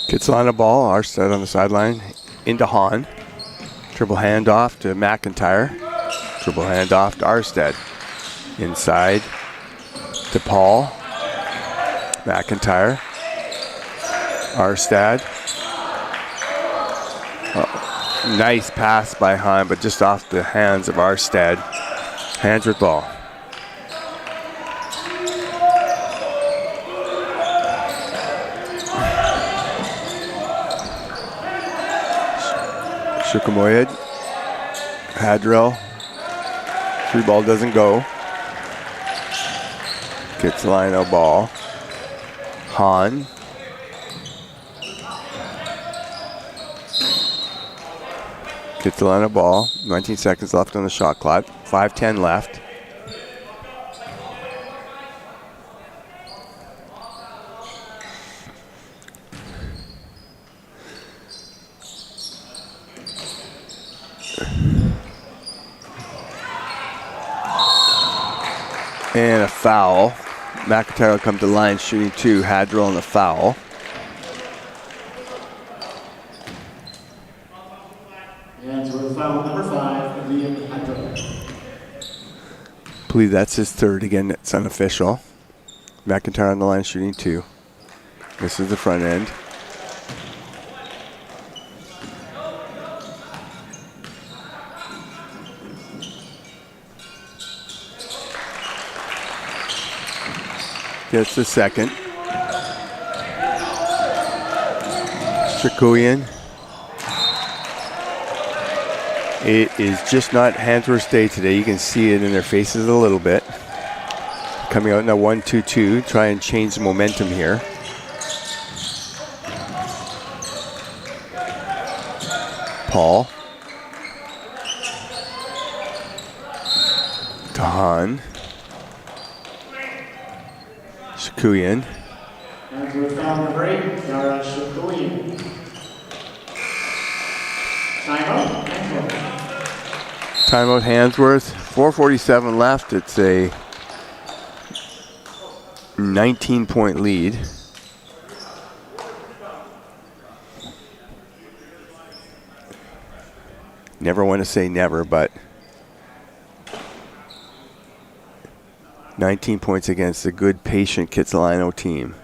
Kitsilano ball, Arstead on the sideline, into Hahn. Dribble handoff to McIntyre. Dribble handoff to Arstead. Inside to Paul. McIntyre. Arstead. Oh, nice pass by Hahn, but just off the hands of Arstead. Handsworth ball. Shukamoyed, Hadrill, 3 ball doesn't go. Kitsilano ball. Hahn. Kitsilano ball, 19 seconds left on the shot clock, 5:10 left. And a foul. McIntyre will come to line shooting 2. Hadrill on the foul. Handsworth foul number 5, Liam Hadrill. I believe that's his 3rd. Again, it's unofficial. McIntyre on the line shooting 2. This is the front end. Gets the second. Shikuyan. It is just not Handsworth's day today. You can see it in their faces a little bit. Coming out in a 1-2-2, try and change the momentum here. Paul. To Han. Shikuyan. Handsworth on the break. Yara Shikuyan. Timeout. Handsworth. Timeout Handsworth. 4:47 left. It's a 19-point lead. Never want to say never, but 19 points against a good, patient Kitsilano team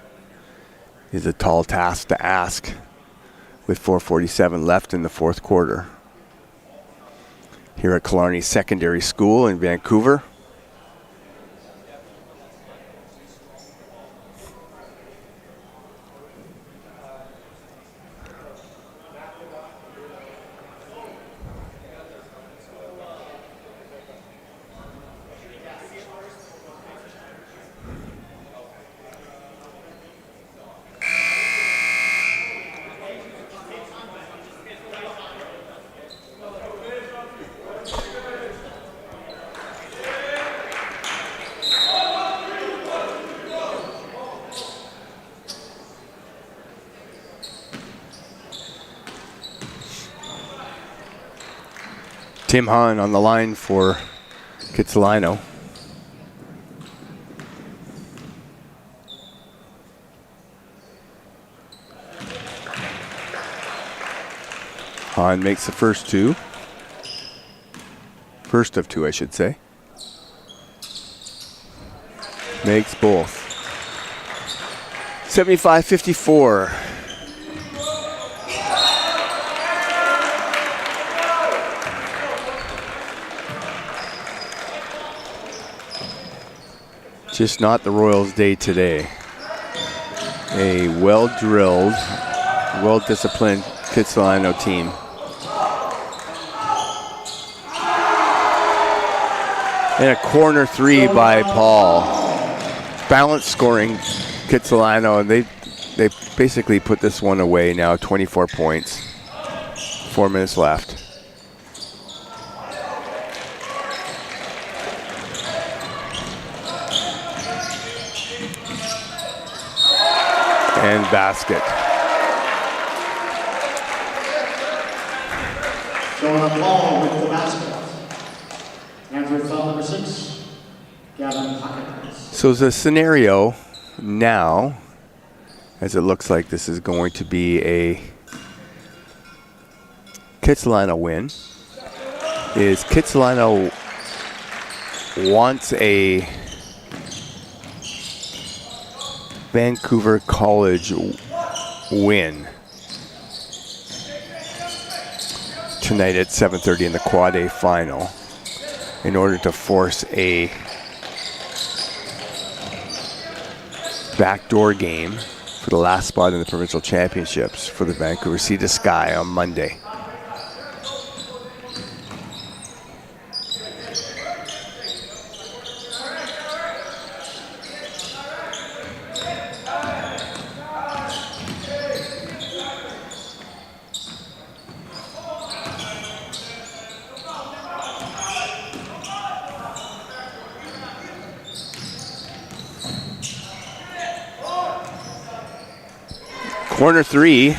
is a tall task to ask with 4:47 left in the fourth quarter. Here at Killarney Secondary School in Vancouver. Tim Hahn on the line for Kitsilano. Hahn makes the first two. First of two, I should say. Makes both. 75-54. Just not the Royals' day today. A well-drilled, well-disciplined Kitsilano team. And a corner three by Paul. Balanced scoring Kitsilano, and they basically put this one away now, 24 points. 4 minutes left. And basket. Showing up Paul with the basket. Handsworth foul number 6. Gavin Pocket. So the scenario now, as it looks like this is going to be a Kitsilano win, is Kitsilano wants a Vancouver College win tonight at 7:30 in the Quad A final in order to force a backdoor game for the last spot in the provincial championships for the Vancouver Sea to Sky on Monday. Corner three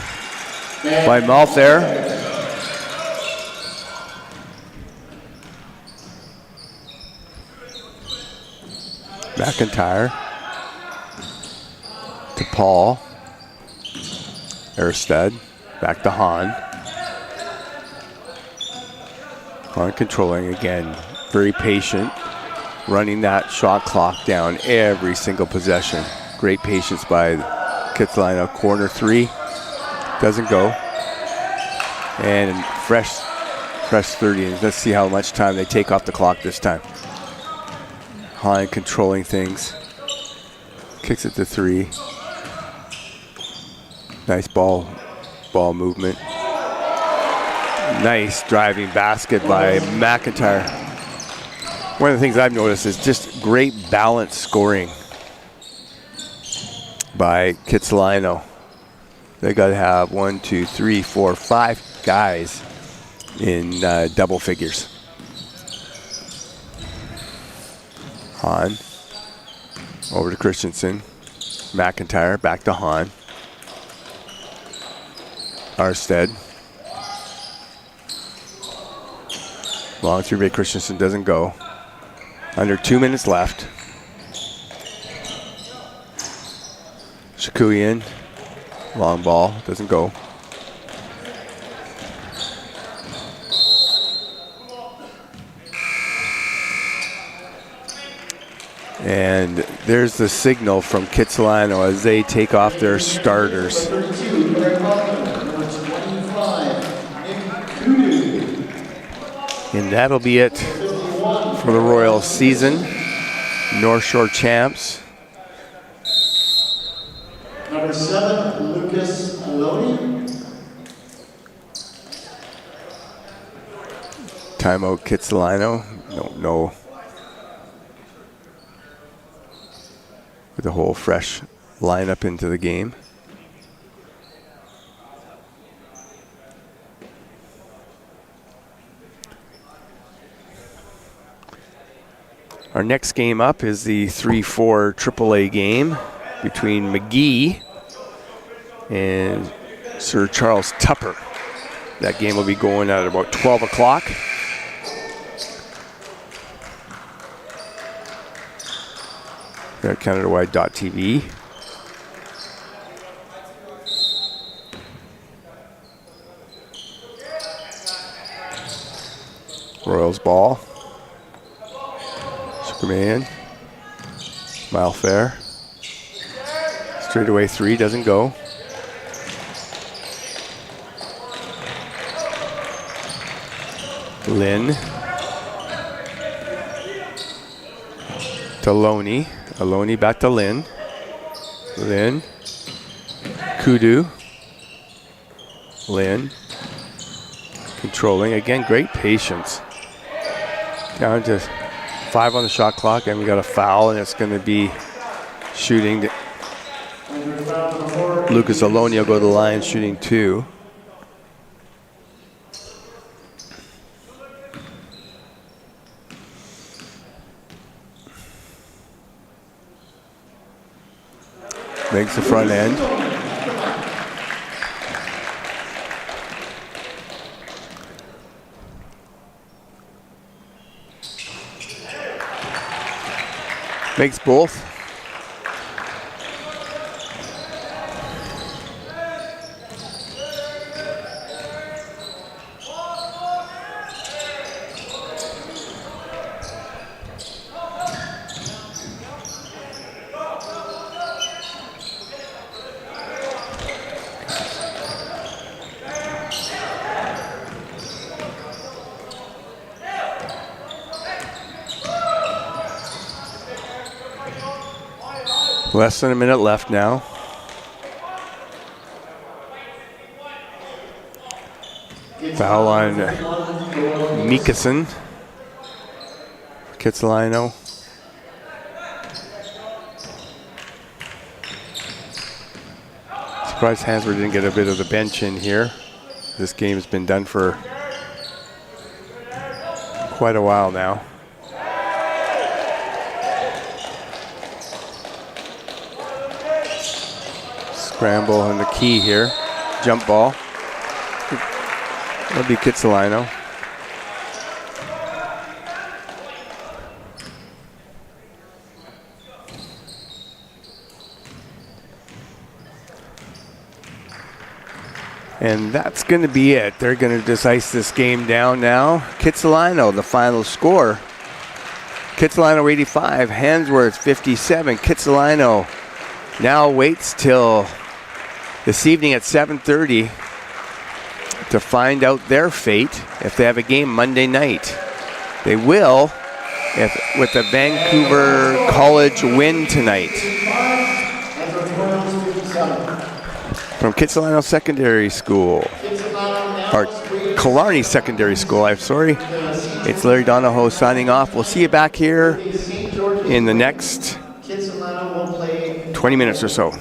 by Malthair. McIntyre to Paul. Erstad back to Hahn. Hahn controlling again, very patient, running that shot clock down every single possession. Great patience by Kitsilano. Corner three doesn't go, and fresh 30. Let's see how much time they take off the clock this time. Hahn controlling things, kicks it to three. Nice ball movement. Nice driving basket by McIntyre. One of the things I've noticed is just great balanced scoring by Kitsilano. They got to have 1, 2, 3, 4, 5 guys in double figures. Hahn over to Christensen. McIntyre back to Hahn. Arstead. Long three-way Christensen doesn't go. Under 2 minutes left. Shakuyan. Long ball, doesn't go. And there's the signal from Kitsilano as they take off their starters. And that'll be it for the Royal season. North Shore champs. Number 7, Lucas Aloni. Timeout Kitsilano. No. With a whole fresh lineup into the game. Our next game up is the 3-4 AAA game between McGee and Sir Charles Tupper. That game will be going at about 12 o'clock. At Canada.TV. Royals ball. Superman. Mile fair. Straightaway 3 doesn't go. Lynn. To Loney. Aloni back to Lynn. Lynn. Kudu. Lynn. Controlling. Again, great patience. Down to 5 on the shot clock, and we got a foul, and it's going to be shooting. Lucas Aloni will go to the line shooting 2. Makes the front end. Makes both. Less than a minute left now. Foul on Mikason. Kitsilano. Surprised Handsworth didn't get a bit of the bench in here. This game's been done for quite a while now. Scramble on the key here. Jump ball. That'll be Kitsilano. And that's going to be it. They're going to just ice this game down now. Kitsilano, the final score. Kitsilano 85, Handsworth 57. Kitsilano now waits till this evening at 7:30 to find out their fate if they have a game Monday night. They will with the Vancouver College win tonight. From Kitsilano Secondary School, or Killarney Secondary School, I'm sorry. It's Larry Donahoe signing off. We'll see you back here in the next 20 minutes or so.